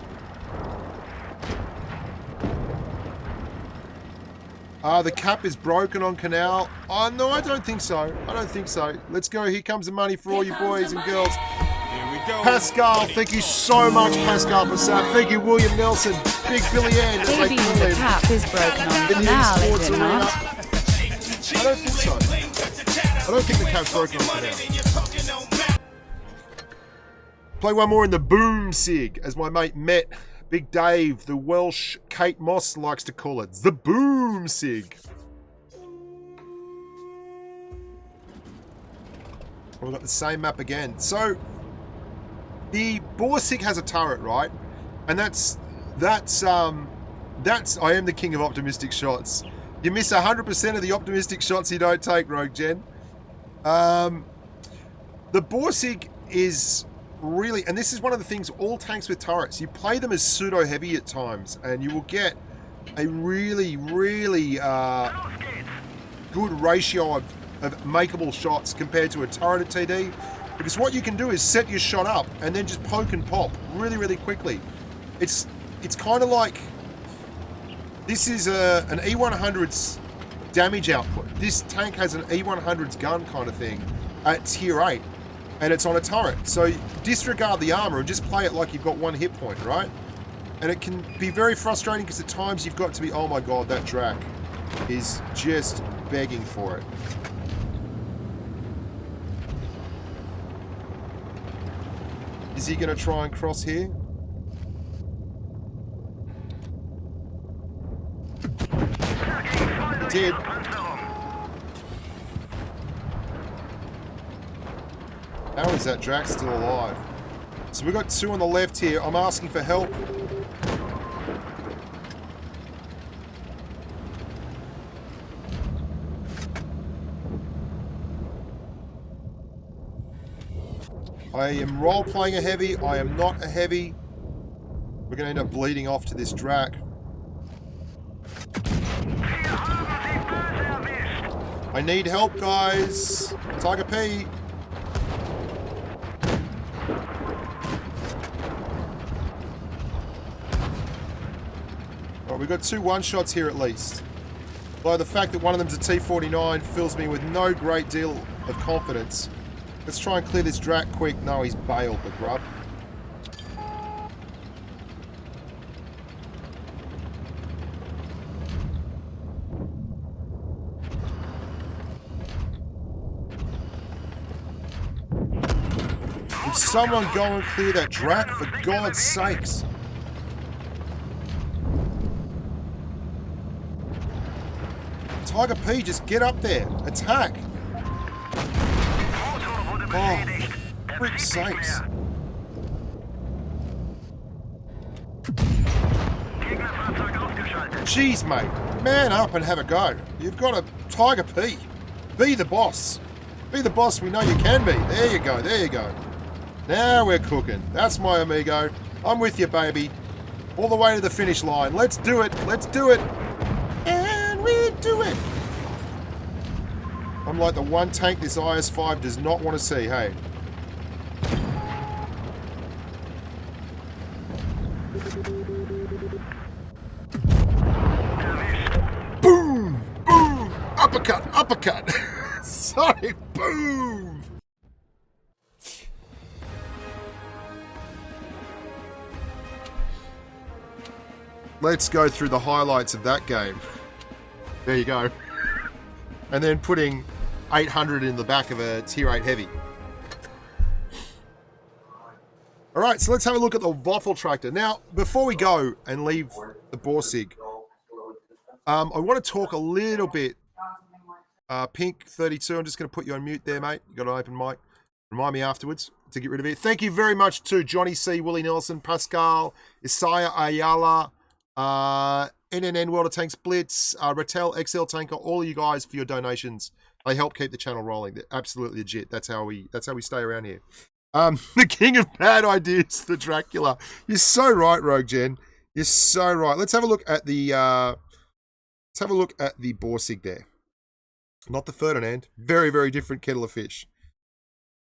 The cap is broken on Canal. Oh, no, I don't think so. I don't think so. Let's go. Here comes the money for all you boys and girls. Here we go. Pascal, thank you so much, Pascal Passat. Thank you, William Nelson. Big Billy Ann, as they Maybe call the him. cap is broken on In the Canal, esports is it arena. not? I don't think so. I don't think the cap's broken on Canal. Play one more in the boom sig, as my mate Met, Big Dave, the Welsh Kate Moss likes to call it. The boom sig. We've got the same map again. So, the Borsig has a turret, right? And that's I am the king of optimistic shots. You miss 100% of the optimistic shots you don't take, Rogue Gen. The Borsig is really, and this is one of the things, all tanks with turrets, you play them as pseudo heavy at times, and you will get a really, really good ratio of makeable shots compared to a turret at TD, because what you can do is set your shot up and then just poke and pop really, really quickly. It's kind of like, this is an E100's damage output. This tank has an E100's gun kind of thing at tier 8, and it's on a turret. So disregard the armor and just play it like you've got one hit point, right? And it can be very frustrating because at times you've got to be, oh my god, that Drac is just begging for it. Is he going to try and cross here? He did. How is that Drac still alive? So we've got two on the left here. I'm asking for help. I am role-playing a heavy. I am not a heavy. We're going to end up bleeding off to this Drac. I need help, guys. Tiger P. Alright, we've got two one-shots here at least. Though the fact that one of them's a T-49 fills me with no great deal of confidence. Let's try and clear this Drac quick. No, he's bailed, the grub. Would someone go and clear that Drac, for God's sakes? Tiger P, just get up there. Attack. Oh, frick's sakes. Jeez, mate. Man up and have a go. You've got a Tiger P. Be the boss. Be the boss we know you can be. There you go, there you go. Now we're cooking. That's my amigo. I'm with you, baby. All the way to the finish line. Let's do it. Let's do it. And we do it. I'm like the one tank this IS-5 does not want to see, hey. Boom! Boom! Uppercut! Uppercut! Sorry, boom! let's go through the highlights of that game. There you go. And then putting 800 in the back of a Tier 8 Heavy. All right, so let's have a look at the Waffle Tractor. Now, before we go and leave the Borsig, I want to talk a little bit. Pink32, I'm just going to put you on mute there, mate. You got an open mic. Remind me afterwards to get rid of it. Thank you very much to Johnny C, Willie Nelson, Pascal, Isaiah Ayala, NNN World of Tanks Blitz, Rattel, XL Tanker, all of you guys for your donations. They help keep the channel rolling. They're absolutely legit. That's how we stay around here. The king of bad ideas, the Dracula. You're so right, Rogue Jen. You're so right. Let's have a look at the Borsig there. Not the Ferdinand. Very, very different kettle of fish.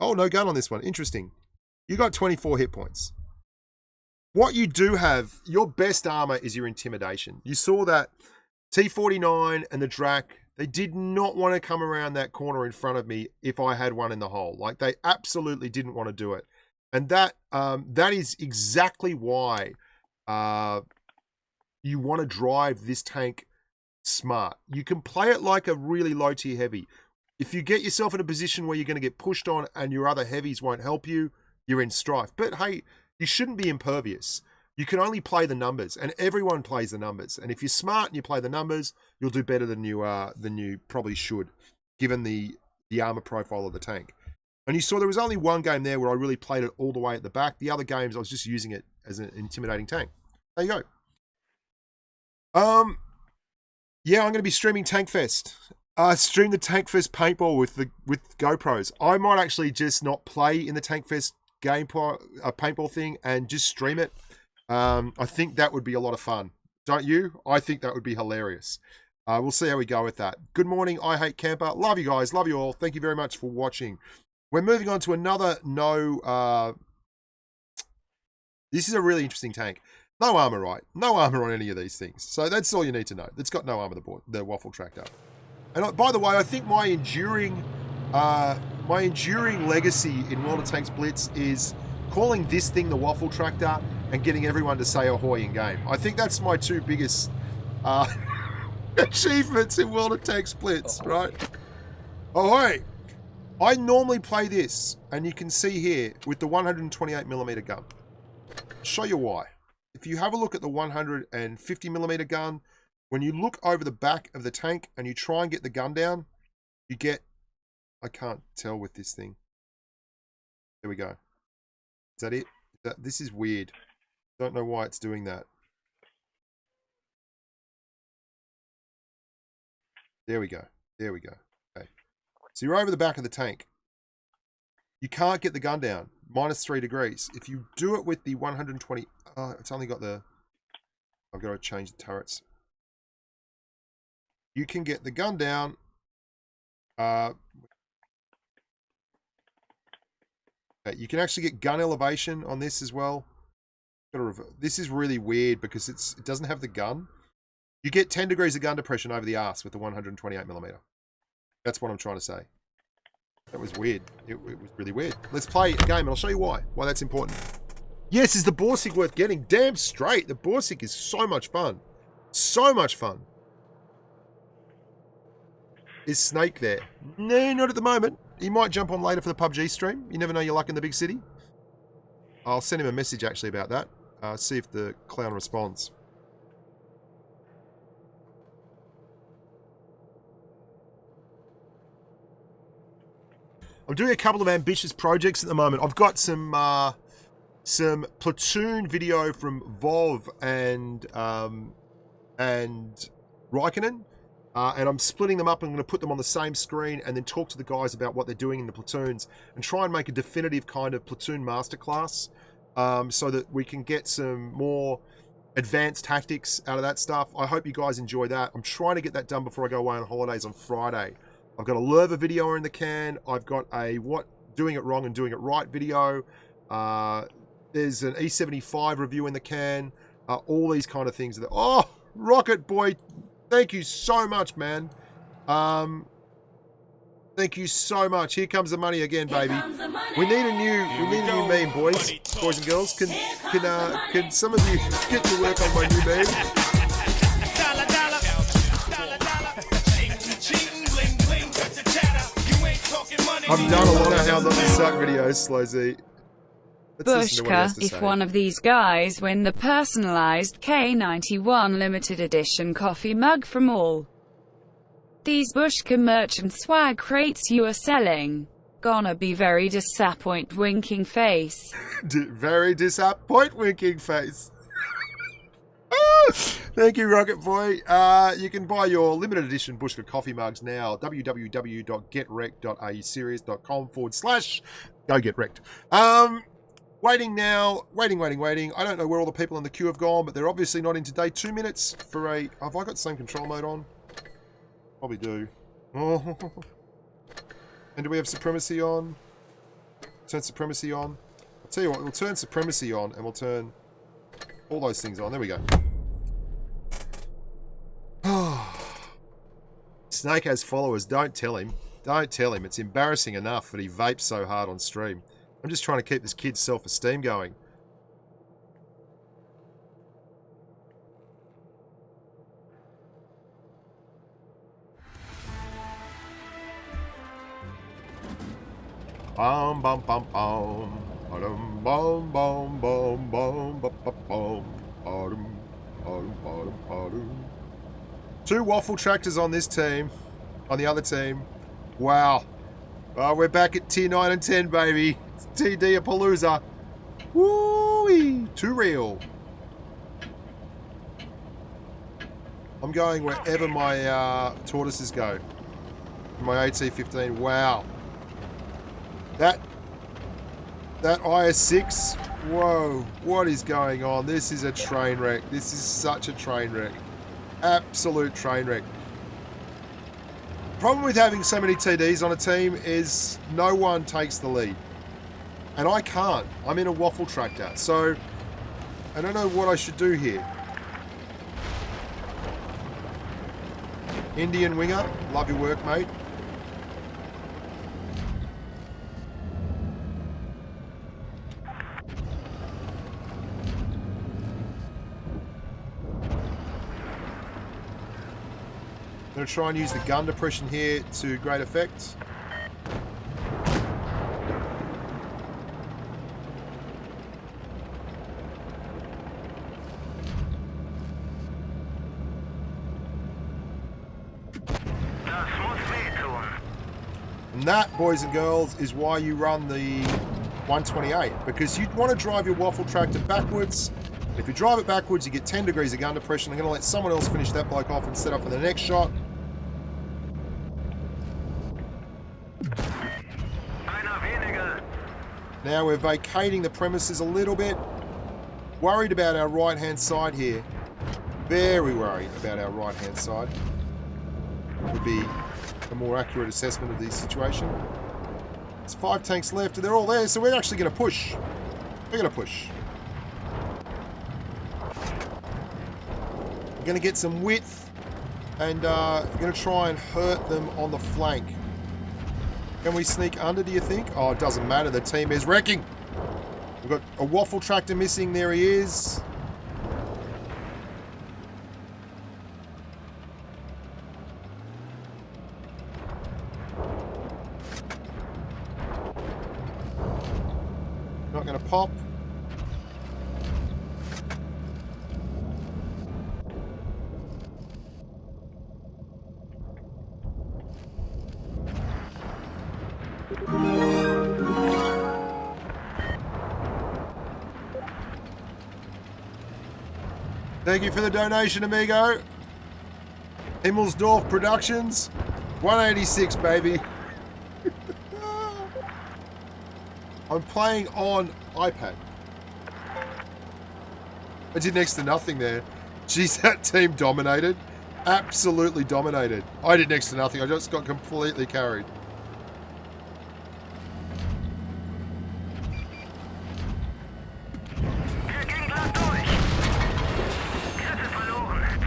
Oh, no gun on this one. Interesting. You got 24 hit points. What you do have, your best armor is your intimidation. You saw that T49 and the Drac, they did not want to come around that corner in front of me if I had one in the hole. Like, they absolutely didn't want to do it. And that is exactly why you want to drive this tank smart. You can play it like a really low tier heavy. If you get yourself in a position where you're going to get pushed on and your other heavies won't help you, you're in strife. But hey, you shouldn't be impervious. You can only play the numbers, and everyone plays the numbers. And if you're smart and you play the numbers, you'll do better than you probably should, given the armor profile of the tank. And you saw there was only one game there where I really played it all the way at the back. The other games, I was just using it as an intimidating tank. There you go. Yeah, I'm going to be streaming Tank Fest. Stream the Tank Fest paintball with GoPros. I might actually just not play in the Tank Fest paintball thing and just stream it. I think that would be a lot of fun. Don't you? I think that would be hilarious. We'll see how we go with that. Good morning, I Hate Camper. Love you guys. Love you all. Thank you very much for watching. We're moving on to another this is a really interesting tank. No armor, right? No armor on any of these things. So that's all you need to know. It's got no armor, the Waffle Tractor. And by the way, I think my enduring legacy in World of Tanks Blitz is calling this thing the Waffle Tractor and getting everyone to say ahoy in game. I think that's my two biggest achievements in World of Tanks Blitz, right? Ahoy! I normally play this, and you can see here, with the 128mm gun. I'll show you why. If you have a look at the 150mm gun, when you look over the back of the tank and you try and get the gun down, you get... I can't tell with this thing. There we go. Is that it? This is weird. Don't know why it's doing that. There we go. There we go. Okay. So you're over the back of the tank. You can't get the gun down. -3 degrees. If you do it with the 120... it's only got the... I've got to change the turrets. You can get the gun down. Okay, you can actually get gun elevation on this as well. This is really weird because it doesn't have the gun. You get 10 degrees of gun depression over the arse with the 128mm. That's what I'm trying to say. That was weird. It was really weird. Let's play a game and I'll show you why that's important. Yes, is the Borsig worth getting? Damn straight. The Borsig is so much fun. So much fun. Is Snake there? No, not at the moment. He might jump on later for the PUBG stream. You never know your luck in the big city. I'll send him a message actually about that. See if the clown responds. I'm doing a couple of ambitious projects at the moment. I've got some platoon video from Vov and Raikkonen. And I'm splitting them up. I'm going to put them on the same screen and then talk to the guys about what they're doing in the platoons and try and make a definitive kind of platoon masterclass so that we can get some more advanced tactics out of that stuff. I hope you guys enjoy that. I'm trying to get that done before I go away on holidays on Friday. I've got a Lerva video in the can. I've got a doing it wrong and doing it right video. There's an E75 review in the can. All these kind of things. Oh, Rocket Boy, thank you so much, man. Thank you so much. Here comes the money again, baby. We need a new meme, boys and girls. Can some of you get to work on my new meme? I've done a lot of How Not to Suck videos, Slow Z. Bushka, if one of these guys win the personalized K91 limited edition coffee mug from all these Bushka merchant swag crates you are selling, gonna be very disappoint winking face. Very disappoint winking face. Thank you, Rocket Boy. You can buy your limited edition Bushka coffee mugs now. www.getrect.aeseries.com/go get wrecked. Waiting now. Waiting. I don't know where all the people in the queue have gone, but they're obviously not in today. 2 minutes for a... Have I got the same control mode on? Probably do. Oh. And do we have Supremacy on? Turn Supremacy on. I'll tell you what, we'll turn Supremacy on and we'll turn all those things on. There we go. Snake has followers. Don't tell him. Don't tell him. It's embarrassing enough that he vapes so hard on stream. I'm just trying to keep this kid's self-esteem going. Bum bum bum bum. Bum bum bum bum bum bum bum. 2 waffle tractors on this team. On the other team. Wow. Oh, we're back at tier 9 and 10, baby. It's TD-a-palooza. Woo-wee. Too real. I'm going wherever my tortoises go. My AT-15. Wow. That IS-6. Whoa. What is going on? This is a train wreck. This is such a train wreck. Absolute train wreck. Problem with having so many TDs on a team is no one takes the lead. And I can't. I'm in a waffle tractor. So, I don't know what I should do here. Indian winger. Love your work, mate. I'm going to try and use the gun depression here to great effect. And that, boys and girls, is why you run the 128. Because you want to drive your waffle tractor backwards. If you drive it backwards, you get 10 degrees of gun depression. I'm going to let someone else finish that bloke off and set up for the next shot. Now we're vacating the premises a little bit. Worried about our right-hand side here. Very worried about our right-hand side. Would be a more accurate assessment of the situation. There's 5 tanks left, and they're all there, so we're actually going to push. We're going to push. We're going to get some width, and we're going to try and hurt them on the flank. Can we sneak under, do you think? Oh, it doesn't matter. The team is wrecking. We've got a waffle tractor missing. There he is. Not going to pop. Thank you for the donation, amigo. Himmelsdorf Productions. 186, baby. I'm playing on iPad. I did next to nothing there. Jeez, that team dominated. Absolutely dominated. I did next to nothing. I just got completely carried.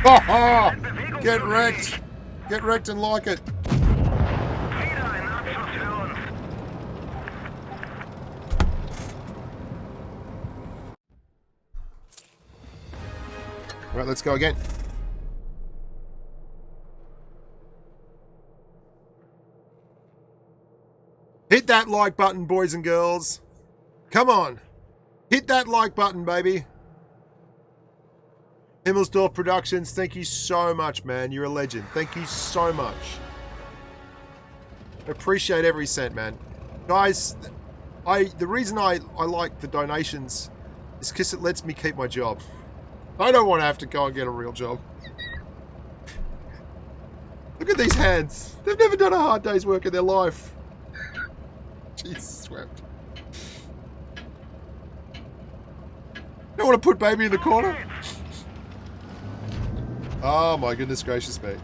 Ha Get wrecked! Get wrecked and like it! Right, let's go again. Hit that like button, boys and girls. Come on. Hit that like button, baby. Himmelsdorf Productions, thank you so much, man. You're a legend. Thank you so much. I appreciate every cent, man. Guys, the reason I like the donations is because it lets me keep my job. I don't want to have to go and get a real job. Look at these hands. They've never done a hard day's work in their life. Jesus wept. Don't want to put baby in the corner. Oh my goodness gracious me.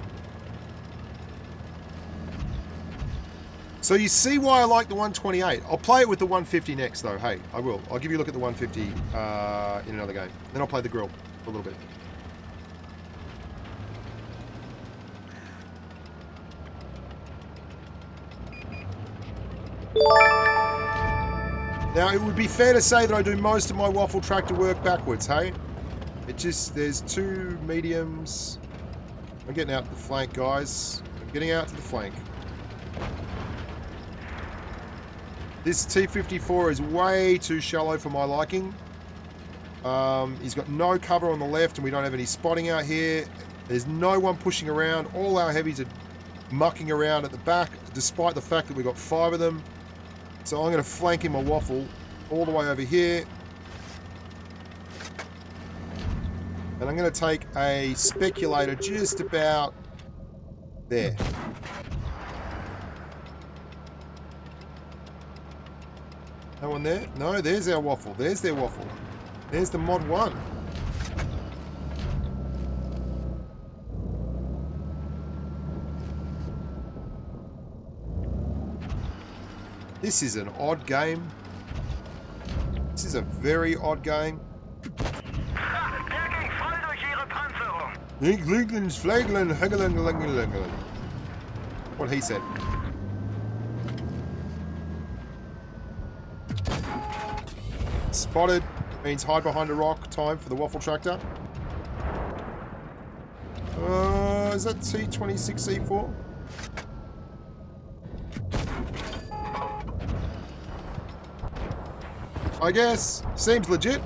So you see why I like the 128. I'll play it with the 150 next though. Hey, I will. I'll give you a look at the 150 in another game. Then I'll play the Grille for a little bit. Now, it would be fair to say that I do most of my waffle tractor work backwards, hey? It just, there's two mediums. I'm getting out to the flank, guys. I'm getting out to the flank. This T-54 is way too shallow for my liking. He's got no cover on the left and we don't have any spotting out here. There's no one pushing around. All our heavies are mucking around at the back, despite the fact that we've got 5 of them. So I'm going to flank in my waffle all the way over here. And I'm going to take a speculator just about there. No one there? No, there's our waffle. There's their waffle. There's the Mod 1. This is an odd game. This is a very odd game. What he said. Spotted means hide behind a rock. Time for the waffle tractor. Is that T26E4? I guess. Seems legit.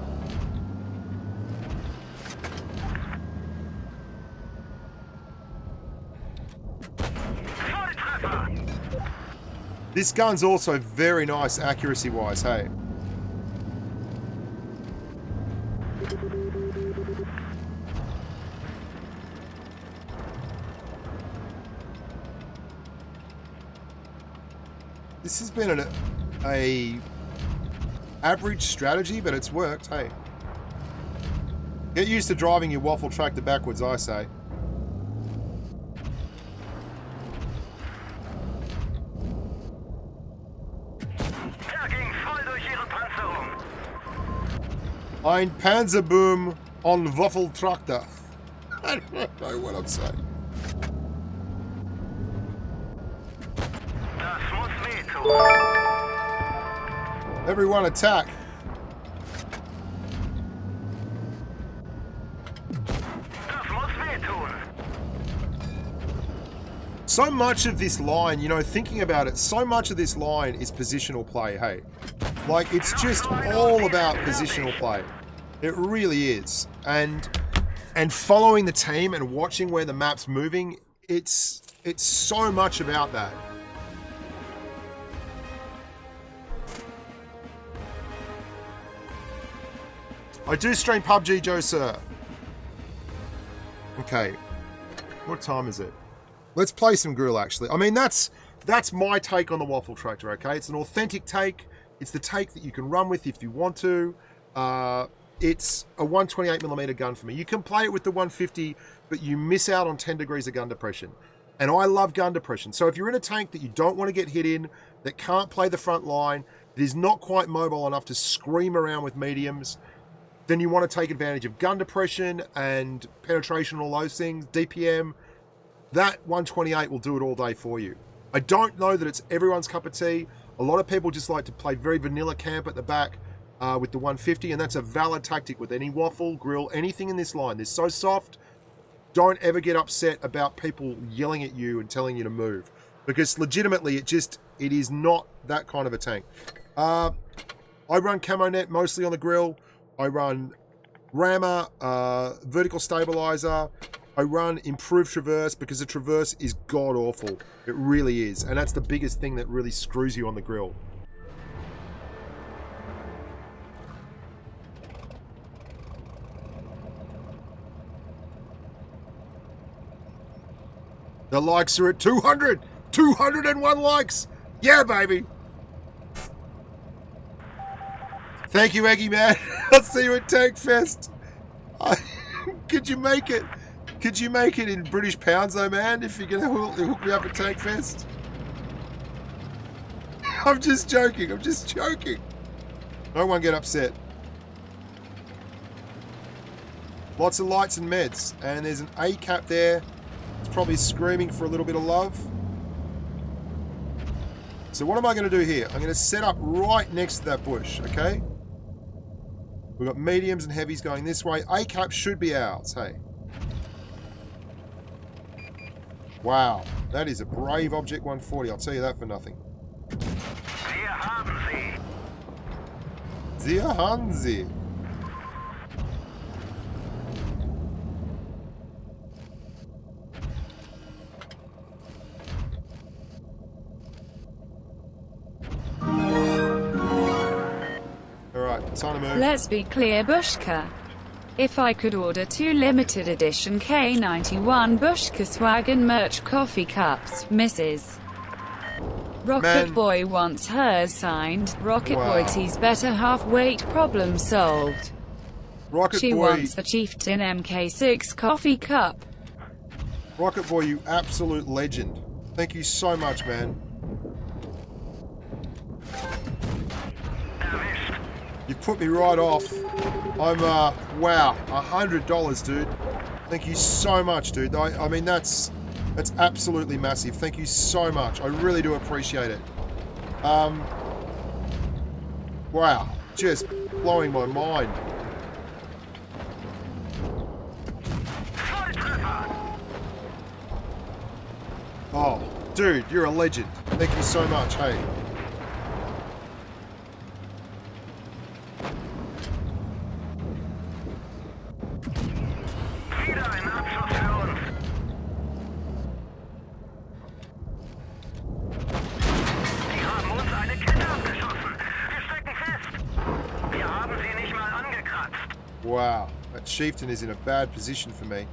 This gun's also very nice accuracy-wise, hey? This has been a average strategy, but it's worked, hey. Get used to driving your waffle tractor backwards, I say. Ein Panzerboom on Waffle Tractor. I don't know what I'm saying. Everyone attack. So much of this line, you know, thinking about it, so much of this line is positional play, hey. Like, it's just all about positional play. It really is. And following the team and watching where the map's moving, it's so much about that. I do stream PUBG, Joe Sir. Okay. What time is it? Let's play some Grille, actually. I mean, that's my take on the waffle tractor, okay? It's an authentic take. It's the take that you can run with if you want to. It's a 128mm gun for me. You can play it with the 150, but you miss out on 10 degrees of gun depression. And I love gun depression. So if you're in a tank that you don't want to get hit in, that can't play the front line, that is not quite mobile enough to scream around with mediums, then you want to take advantage of gun depression and penetration, all those things, DPM. That 128 will do it all day for you. I don't know that it's everyone's cup of tea. A lot of people just like to play very vanilla camp at the back. with the 150, and that's a valid tactic with any waffle, grill, anything in this line. They're so soft. Don't ever get upset about people yelling at you and telling you to move, because legitimately it is not that kind of a tank. I run camo net mostly on the grill. I run rammer, vertical stabilizer. I run improved traverse because the traverse is god awful. It really is, and that's the biggest thing that really screws you on the grill. The likes are at 200! 201 likes! Yeah, baby! Thank you, Eggy, man. I'll see you at Tank Fest. Could you make it? Could you make it in British pounds, though, man, if you're going to hook me up at Tank Fest? I'm just joking. I'm just joking. No one get upset. Lots of lights and meds. And there's an A cap there. It's probably screaming for a little bit of love. So what am I going to do here? I'm going to set up right next to that bush, okay? We've got mediums and heavies going this way. A-cap should be ours, hey. Wow, that is a brave Object 140, I'll tell you that for nothing. Wir haben sie. Let's be clear, Bushka. If I could order 2 limited edition K91 Bushka swag and merch coffee cups, Mrs. Rocket Boy wants hers signed. Rocket Boy T's better half-weight problem solved. She wants a Chieftain MK6 coffee cup. Rocket Boy, you absolute legend. Thank you so much, man. You put me right off. I'm, wow, $100, dude. Thank you so much, dude. I mean, that's absolutely massive. Thank you so much. I really do appreciate it. Wow, just blowing my mind. Oh, dude, you're a legend. Thank you so much, hey. Wow, that chieftain is in a bad position for me.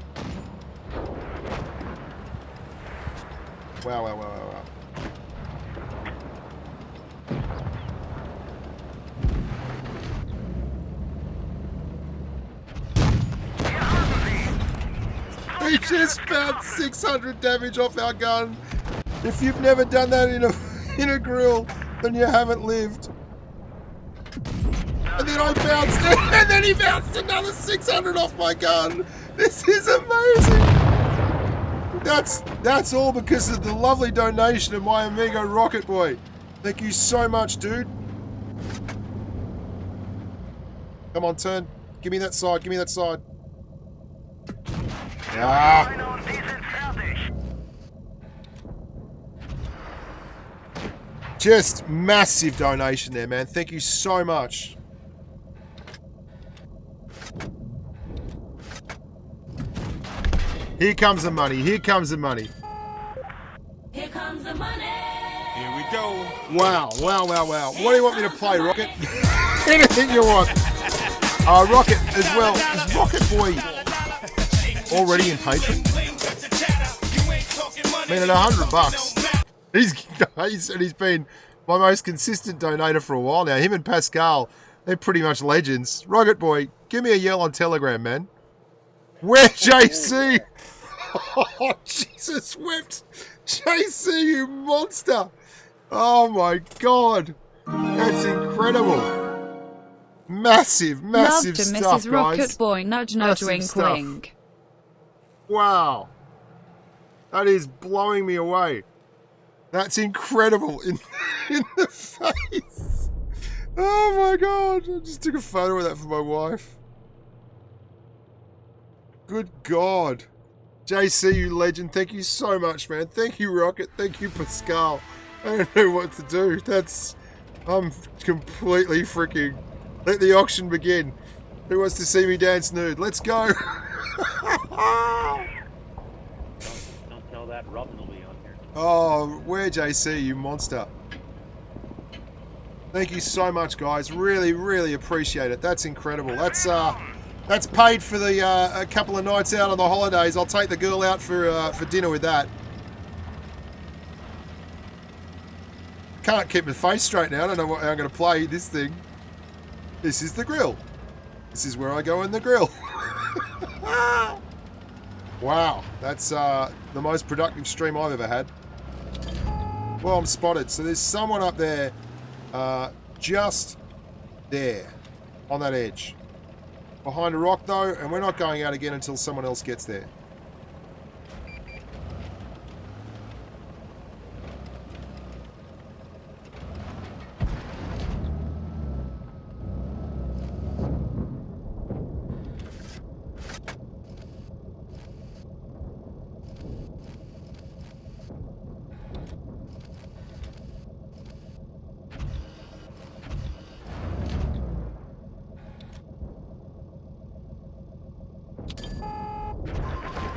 Wow, wow, wow, wow, wow. He just found 600 damage off our gun. If you've never done that in a grill, then you haven't lived. And then I bounced it, and then he bounced another 600 off my gun. This is amazing. That's all because of the lovely donation of my amigo Rocket Boy. Thank you so much, dude. Come on, turn. Give me that side. Give me that side. Ah. Just massive donation there, man. Thank you so much. Here comes the money. Here comes the money. Here comes the money. Here we go. Wow, wow, wow, wow. What do you want me to play, Rocket? Anything you want. Rocket as well. Is Rocket Boy already in Patreon? I mean, at $100. He's been my most consistent donator for a while now. Him and Pascal, they're pretty much legends. Rocket Boy, give me a yell on Telegram, man. Where JC? Oh, Jesus whipped. JC, you monster. Oh my God. That's incredible. Massive, massive stuff, guys. Mrs. Rocket Boy, nudge, nudge, Massive wink, stuff. wink. Wow. That is blowing me away. That's incredible in the face. Oh my god, I just took a photo of that for my wife. Good god. JC, you legend, thank you so much, man. Thank you, Rocket. Thank you, Pascal. I don't know what to do. I'm completely freaking... Let the auction begin. Who wants to see me dance nude? Let's go. Don't tell that Robin will be on here. Oh, where JC, you monster. Thank you so much, guys. Really, really appreciate it. That's incredible. That's paid for the a couple of nights out on the holidays. I'll take the girl out for dinner with that. Can't keep my face straight now. I don't know how I'm going to play this thing. This is the grill. This is where I go in the grill. Wow, that's the most productive stream I've ever had. Well, I'm spotted. So there's someone up there, just there, on that edge. Behind a rock though, and we're not going out again until someone else gets there.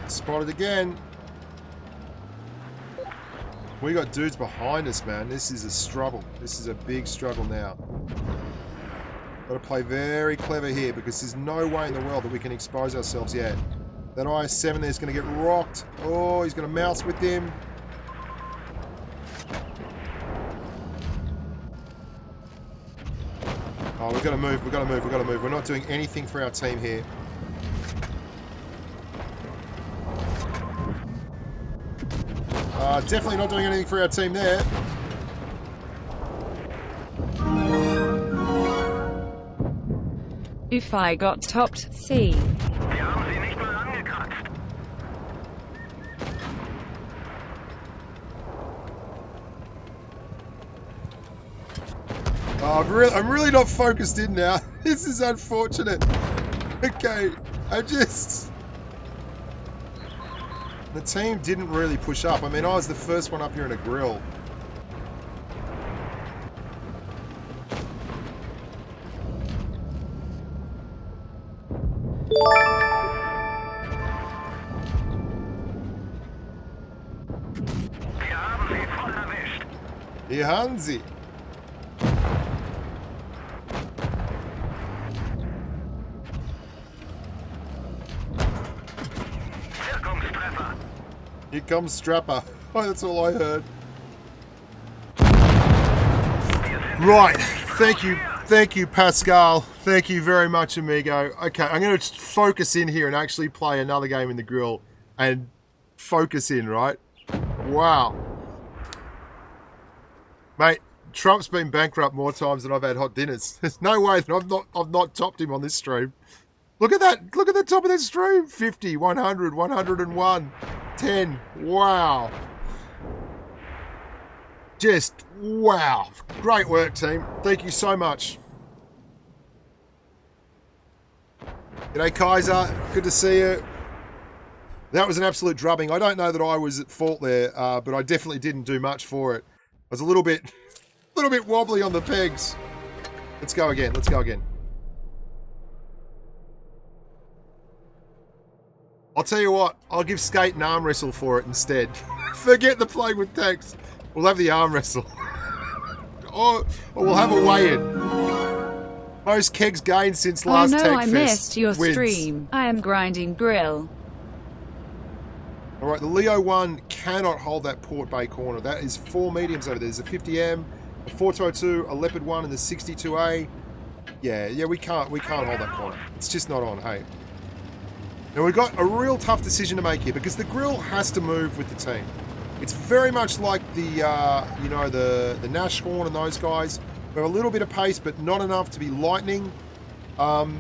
Spotted again. We got dudes behind us, man. This is a struggle. This is a big struggle now. Got to play very clever here because there's no way in the world that we can expose ourselves yet. That IS-7 there is going to get rocked. Oh, he's going to mouse with him. Oh, we've got to move. We've got to move. We've got to move. We're not doing anything for our team here. Definitely not doing anything for our team there. If I got topped, C. Oh, I'm really not focused in now. This is unfortunate. Okay, the team didn't really push up. I mean, I was the first one up here in a grill. Wir haben sie. Here comes Strapper. Oh, that's all I heard. Right. Thank you, Pascal. Thank you very much, amigo. Okay, I'm going to focus in here and actually play another game in the grill and focus in, right? Wow. Mate, Trump's been bankrupt more times than I've had hot dinners. There's no way that I've not topped him on this stream. Look at that. Look at the top of this stream. 50, 100, 101, 10. Wow. Just wow. Great work, team. Thank you so much. G'day, Kaiser. Good to see you. That was an absolute drubbing. I don't know that I was at fault there, but I definitely didn't do much for it. I was a little bit wobbly on the pegs. Let's go again. Let's go again. I'll tell you what, I'll give Skate an arm wrestle for it instead. Forget the playing with tanks. We'll have the arm wrestle. or we'll have a weigh-in. Most kegs gained since last Tank Fest. Oh no, I missed your wins. stream. I am grinding Grille. Alright, the Leo 1 cannot hold that Port Bay corner. That is 4 mediums over there. There's a 50M, a 402, a Leopard 1, and the 62A. Yeah, we can't hold that corner. It's just not on, hey. Now we've got a real tough decision to make here because the grill has to move with the team. It's very much like the the Nash Horn and those guys. We have a little bit of pace, but not enough to be lightning. You've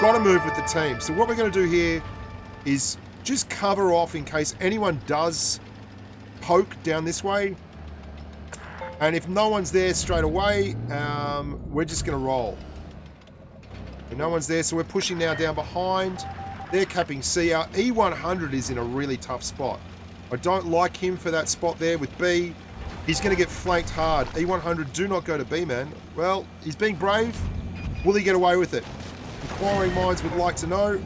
got to move with the team. So what we're going to do here is just cover off in case anyone does poke down this way. And if no one's there straight away, we're just going to roll. And no one's there, so we're pushing now down behind. They're capping C. Our E100 is in a really tough spot. I don't like him for that spot there with B. He's going to get flanked hard. E100, do not go to B, man. Well, he's being brave. Will he get away with it? Inquiring minds would like to know.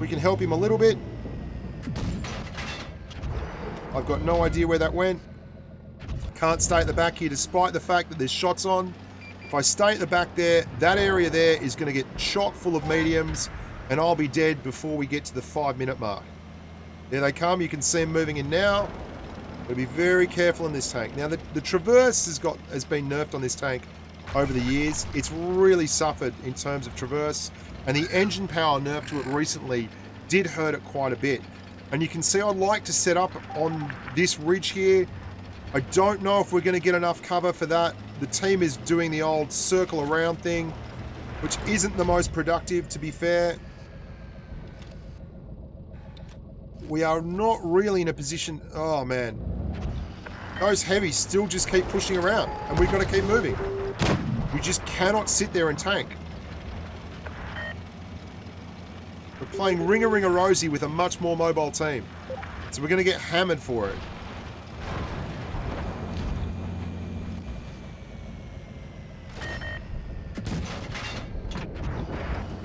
We can help him a little bit. I've got no idea where that went. Can't stay at the back here despite the fact that there's shots on. If I stay at the back there, that area there is going to get chock full of mediums and I'll be dead before we get to the 5-minute mark. There they come. You can see them moving in now. We'll be very careful in this tank. Now, the Traverse has been nerfed on this tank over the years. It's really suffered in terms of Traverse, and the engine power nerf to it recently did hurt it quite a bit. And you can see I like to set up on this ridge here. I don't know if we're going to get enough cover for that. The team is doing the old circle around thing, which isn't the most productive, to be fair. We are not really in a position... Oh, man. Those heavies still just keep pushing around, and we've got to keep moving. We just cannot sit there and tank. We're playing Ring-a-Ring-a-Rosy with a much more mobile team. So we're going to get hammered for it.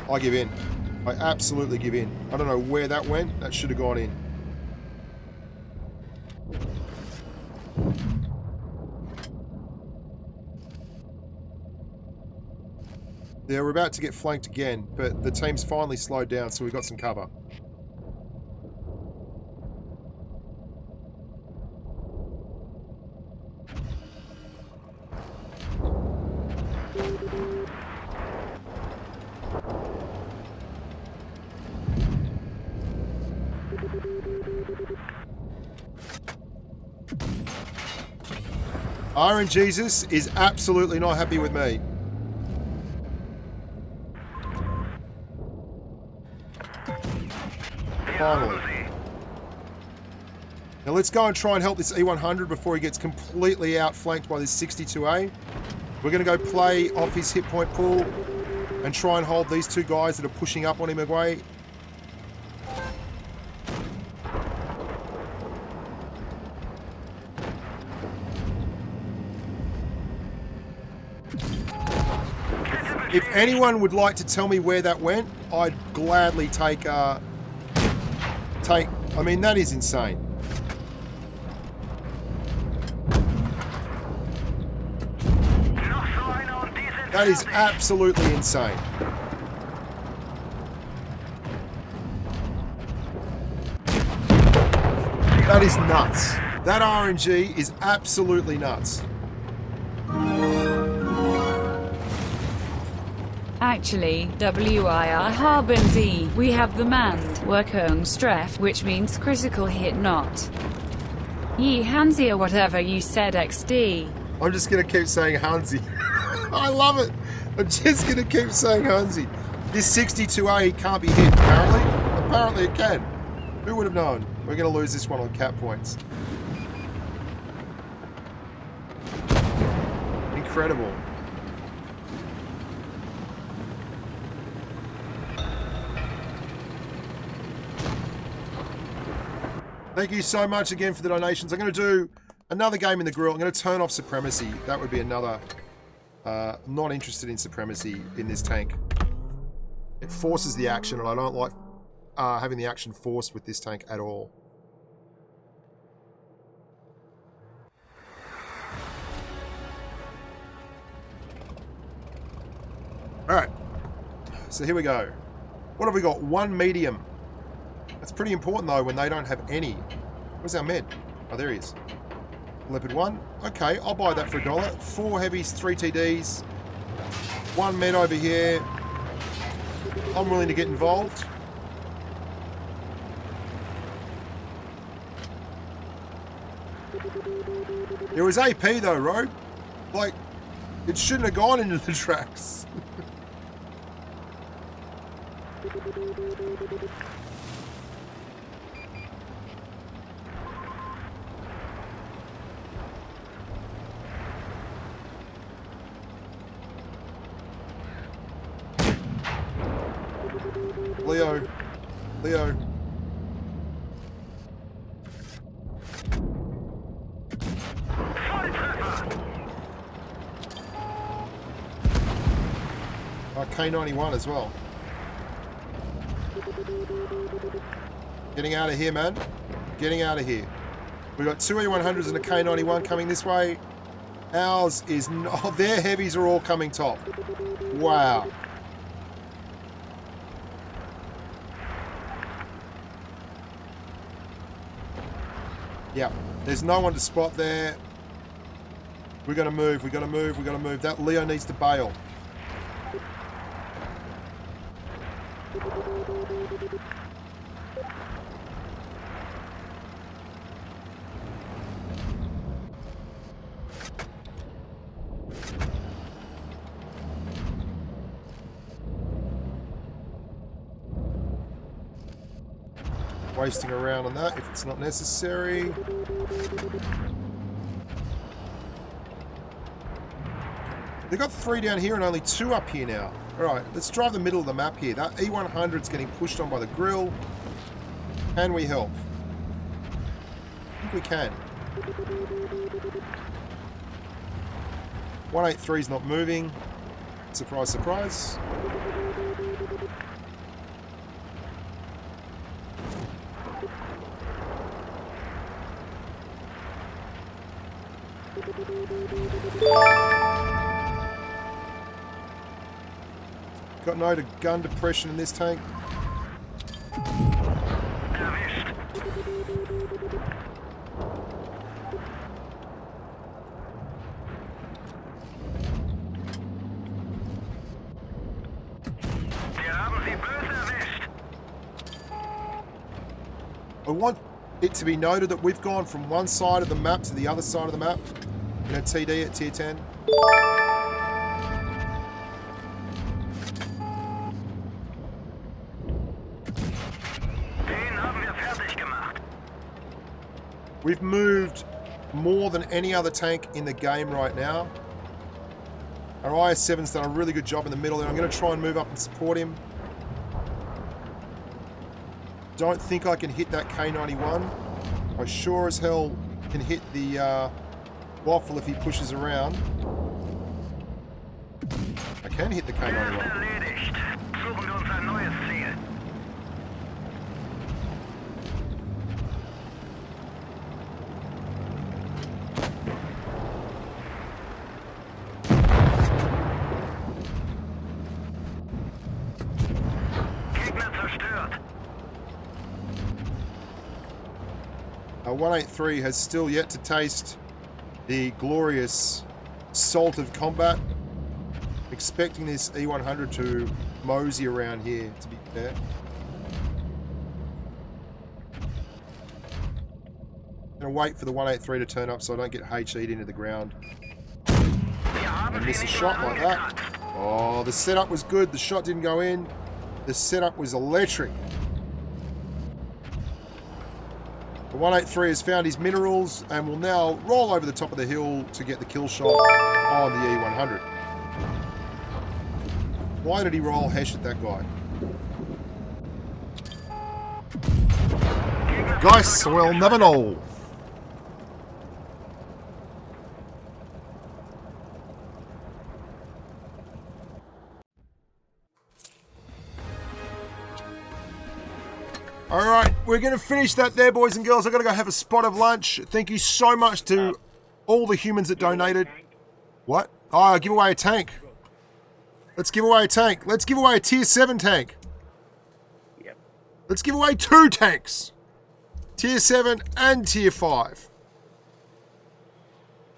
I give in. I absolutely give in. I don't know where that went. That should have gone in. Yeah, we're about to get flanked again, but the team's finally slowed down, so we've got some cover. Iron Jesus is absolutely not happy with me. Finally. Now let's go and try and help this E100 before he gets completely outflanked by this 62A. We're going to go play off his hit point pool and try and hold these two guys that are pushing up on him away. If anyone would like to tell me where that went, I'd gladly take... I mean, that is insane. That is absolutely insane. That is nuts. That RNG is absolutely nuts. Actually, WIR Harbin Z, we have the manned Wirkungstreff, which means critical hit not. Ye Hansi or whatever you said XD. I'm just going to keep saying Hansi. I love it. I'm just going to keep saying Hansi. This 62A can't be hit, apparently. Apparently it can. Who would have known? We're going to lose this one on cap points. Incredible. Thank you so much again for the donations. I'm going to do another game in the Grille. I'm going to turn off Supremacy. That would be another... not interested in Supremacy in this tank. It forces the action, and I don't like having the action forced with this tank at all. Alright. So here we go. What have we got? One medium. That's pretty important, though, when they don't have any. Where's our med? Oh, there he is. Leopard 1. Okay, I'll buy that for $1. 4 heavies, 3 TDs. 1 med over here. I'm willing to get involved. There was AP, though, Road. Like, it shouldn't have gone into the tracks. Leo. Leo. Oh, K91 as well. Getting out of here, man. Getting out of here. We've got two E100s and a K91 coming this way. Ours is not... Their heavies are all coming top. Wow. Yeah. There's no one to spot there. We're going to move. We've got to move. We've got to move. That Leo needs to bail. Wasting around on that if it's not necessary. They've got 3 down here and only 2 up here now. Alright, let's drive the middle of the map here. That E100's getting pushed on by the Grille. Can we help? I think we can. 183's not moving. Surprise, surprise. Got no gun depression in this tank. I want it to be noted that we've gone from one side of the map to the other side of the map in a TD at tier 10. We've moved more than any other tank in the game right now. Our IS-7's done a really good job in the middle, and I'm going to try and move up and support him. Don't think I can hit that K91. I sure as hell can hit the Waffle if he pushes around. I can hit the K91. Our 183 has still yet to taste the glorious salt of combat. Expecting this E100 to mosey around here, to be fair. I'm going to wait for the 183 to turn up so I don't get HE'd into the ground. And miss a shot like that. Oh, the setup was good. The shot didn't go in. The setup was electric. The 183 has found his minerals and will now roll over the top of the hill to get the kill shot on the E100. Why did he roll Hesh at that guy? Guys, we'll never know. Alright, we're going to finish that there, boys and girls. I've got to go have a spot of lunch. Thank you so much to all the humans that donated. What? Oh, I'll give away a tank. Let's give away a tank. Let's give away a tier 7 tank. Yep. Let's give away 2 tanks. Tier 7 and tier 5.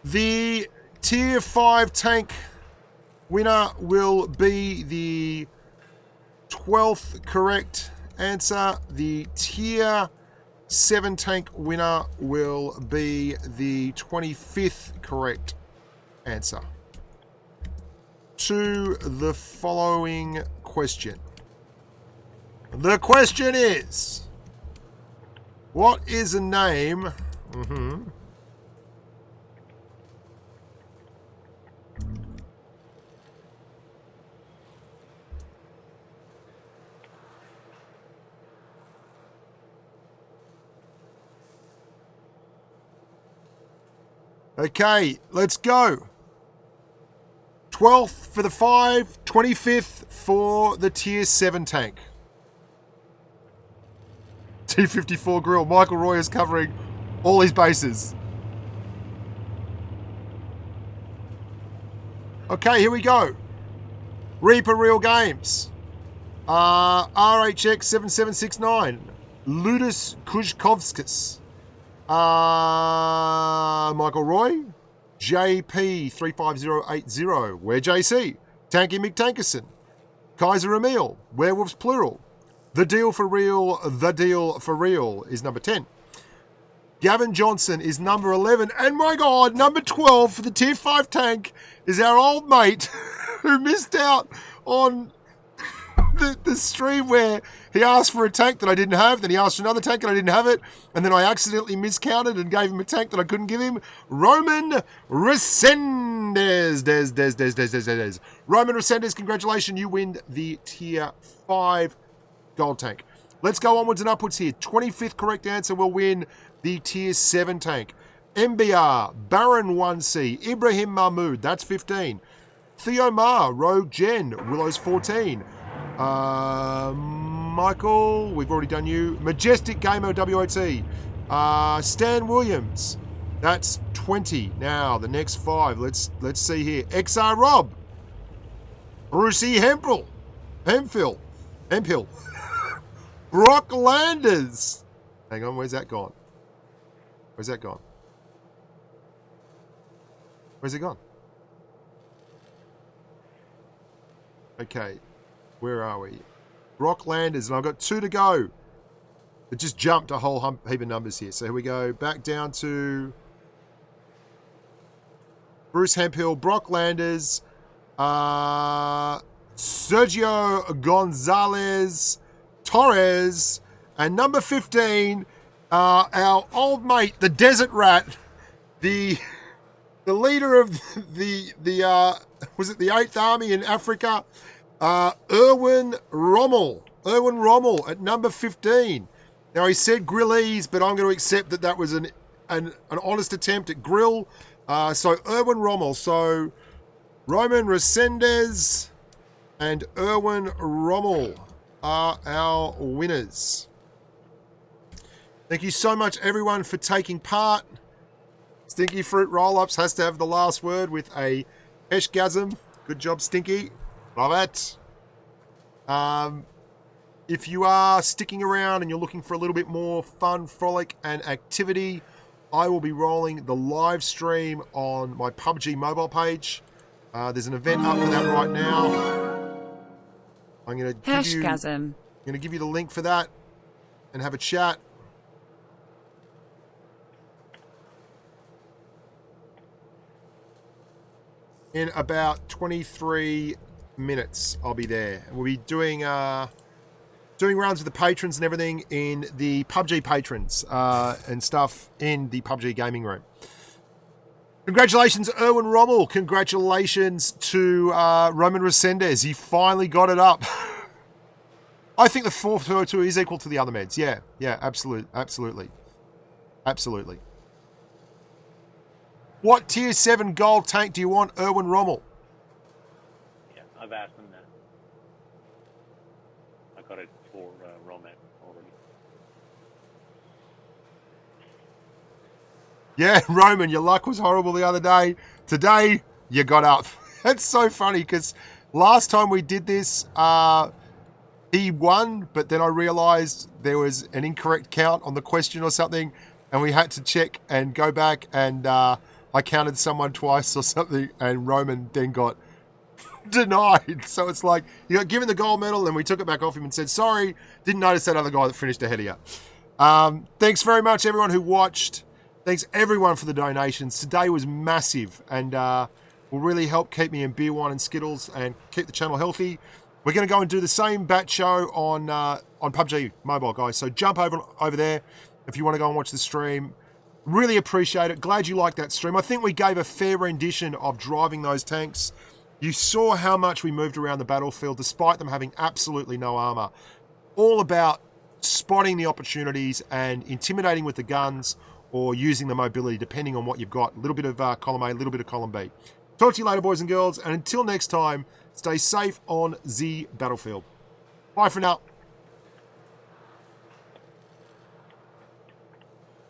The tier 5 tank winner will be the 12th correct answer. The tier 7 tank winner will be the 25th correct answer to the following question. The question is, what is the name Okay, let's go. 12th for the 5, 25th for the Tier 7 tank. T54 Grille. Michael Roy is covering all his bases. Okay, here we go. Reaper Real Games. RHX 7769. Ludus Kuzkovskis. Michael Roy. JP 35080. Where JC? Tanky McTankerson. Kaiser Emil. Werewolves Plural. The Deal for Real is number 10. Gavin Johnson is number 11. And my God, number 12 for the Tier 5 tank is our old mate who missed out on the stream where he asked for a tank that I didn't have, then he asked for another tank and I didn't have it, and then I accidentally miscounted and gave him a tank that I couldn't give him. Roman Resendez. Roman Resendez, congratulations, you win the Tier 5 gold tank. Let's go onwards and upwards here. 25th correct answer will win the Tier 7 tank. MBR, Baron 1C, Ibrahim Mahmood, that's 15. Theo Ma, Rogue Jen, Willows 14. Michael, we've already done you. Majestic Gamer WOT. Stan Williams, that's 20. Now the next 5. Let's see here. XR Rob, Brucey Hemphill, Brock Landers. Hang on, where's that gone? Where's it gone? Okay, where are we? Brock Landers, and I've got 2 to go. It just jumped a whole heap of numbers here. So here we go, back down to Bruce Hemphill, Brock Landers, Sergio Gonzalez Torres, and number 15, our old mate, the Desert Rat, the leader of was it the 8th Army in Africa, Erwin Rommel at number 15. Now he said Grille's, but I'm going to accept that was an honest attempt at Grille. So Erwin Rommel. So Roman Resendez and Erwin Rommel are our winners. Thank you so much, everyone, for taking part. Stinky Fruit Roll-Ups has to have the last word with a Eshgasm. Good job, Stinky. Love it. If you are sticking around and you're looking for a little bit more fun, frolic, and activity, I will be rolling the live stream on my PUBG mobile page. There's an event up for that right now. I'm going to give you the link for that and have a chat. In about 23 minutes, I'll be there. We'll be doing rounds with the patrons and everything in the PUBG patrons and stuff in the PUBG gaming room. Congratulations, Erwin Rommel. Congratulations to Roman Resendez. He finally got it up. I think the 402 is equal to the other meds. Yeah, absolutely. What Tier 7 gold tank do you want, Erwin Rommel? Yeah, I've asked him that. I got it for Roman already. Yeah, Roman, your luck was horrible the other day. Today, you got up. That's so funny because last time we did this, he won, but then I realized there was an incorrect count on the question or something, and we had to check and go back, and I counted someone twice or something, and Roman then got denied. So it's like, you got given the gold medal, and we took it back off him and said, sorry, didn't notice that other guy that finished ahead of you. Thanks very much, everyone who watched. Thanks, everyone, for the donations. Today was massive, and will really help keep me in beer, wine, and Skittles, and keep the channel healthy. We're going to go and do the same bat show on PUBG Mobile, guys. So jump over there if you want to go and watch the stream. Really appreciate it. Glad you liked that stream. I think we gave a fair rendition of driving those tanks. You saw how much we moved around the battlefield despite them having absolutely no armor. All about spotting the opportunities and intimidating with the guns, or using the mobility, depending on what you've got. A little bit of column A, a little bit of column B. Talk to you later, boys and girls, and until next time, stay safe on the battlefield. Bye for now.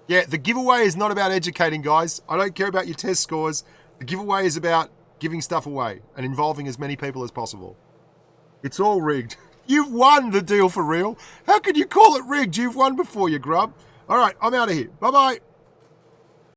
Yeah, the giveaway is not about educating, guys. I don't care about your test scores. The giveaway is about giving stuff away and involving as many people as possible. It's all rigged. You've won the deal for real. How could you call it rigged? You've won before, you grub. All right, I'm out of here. Bye-bye.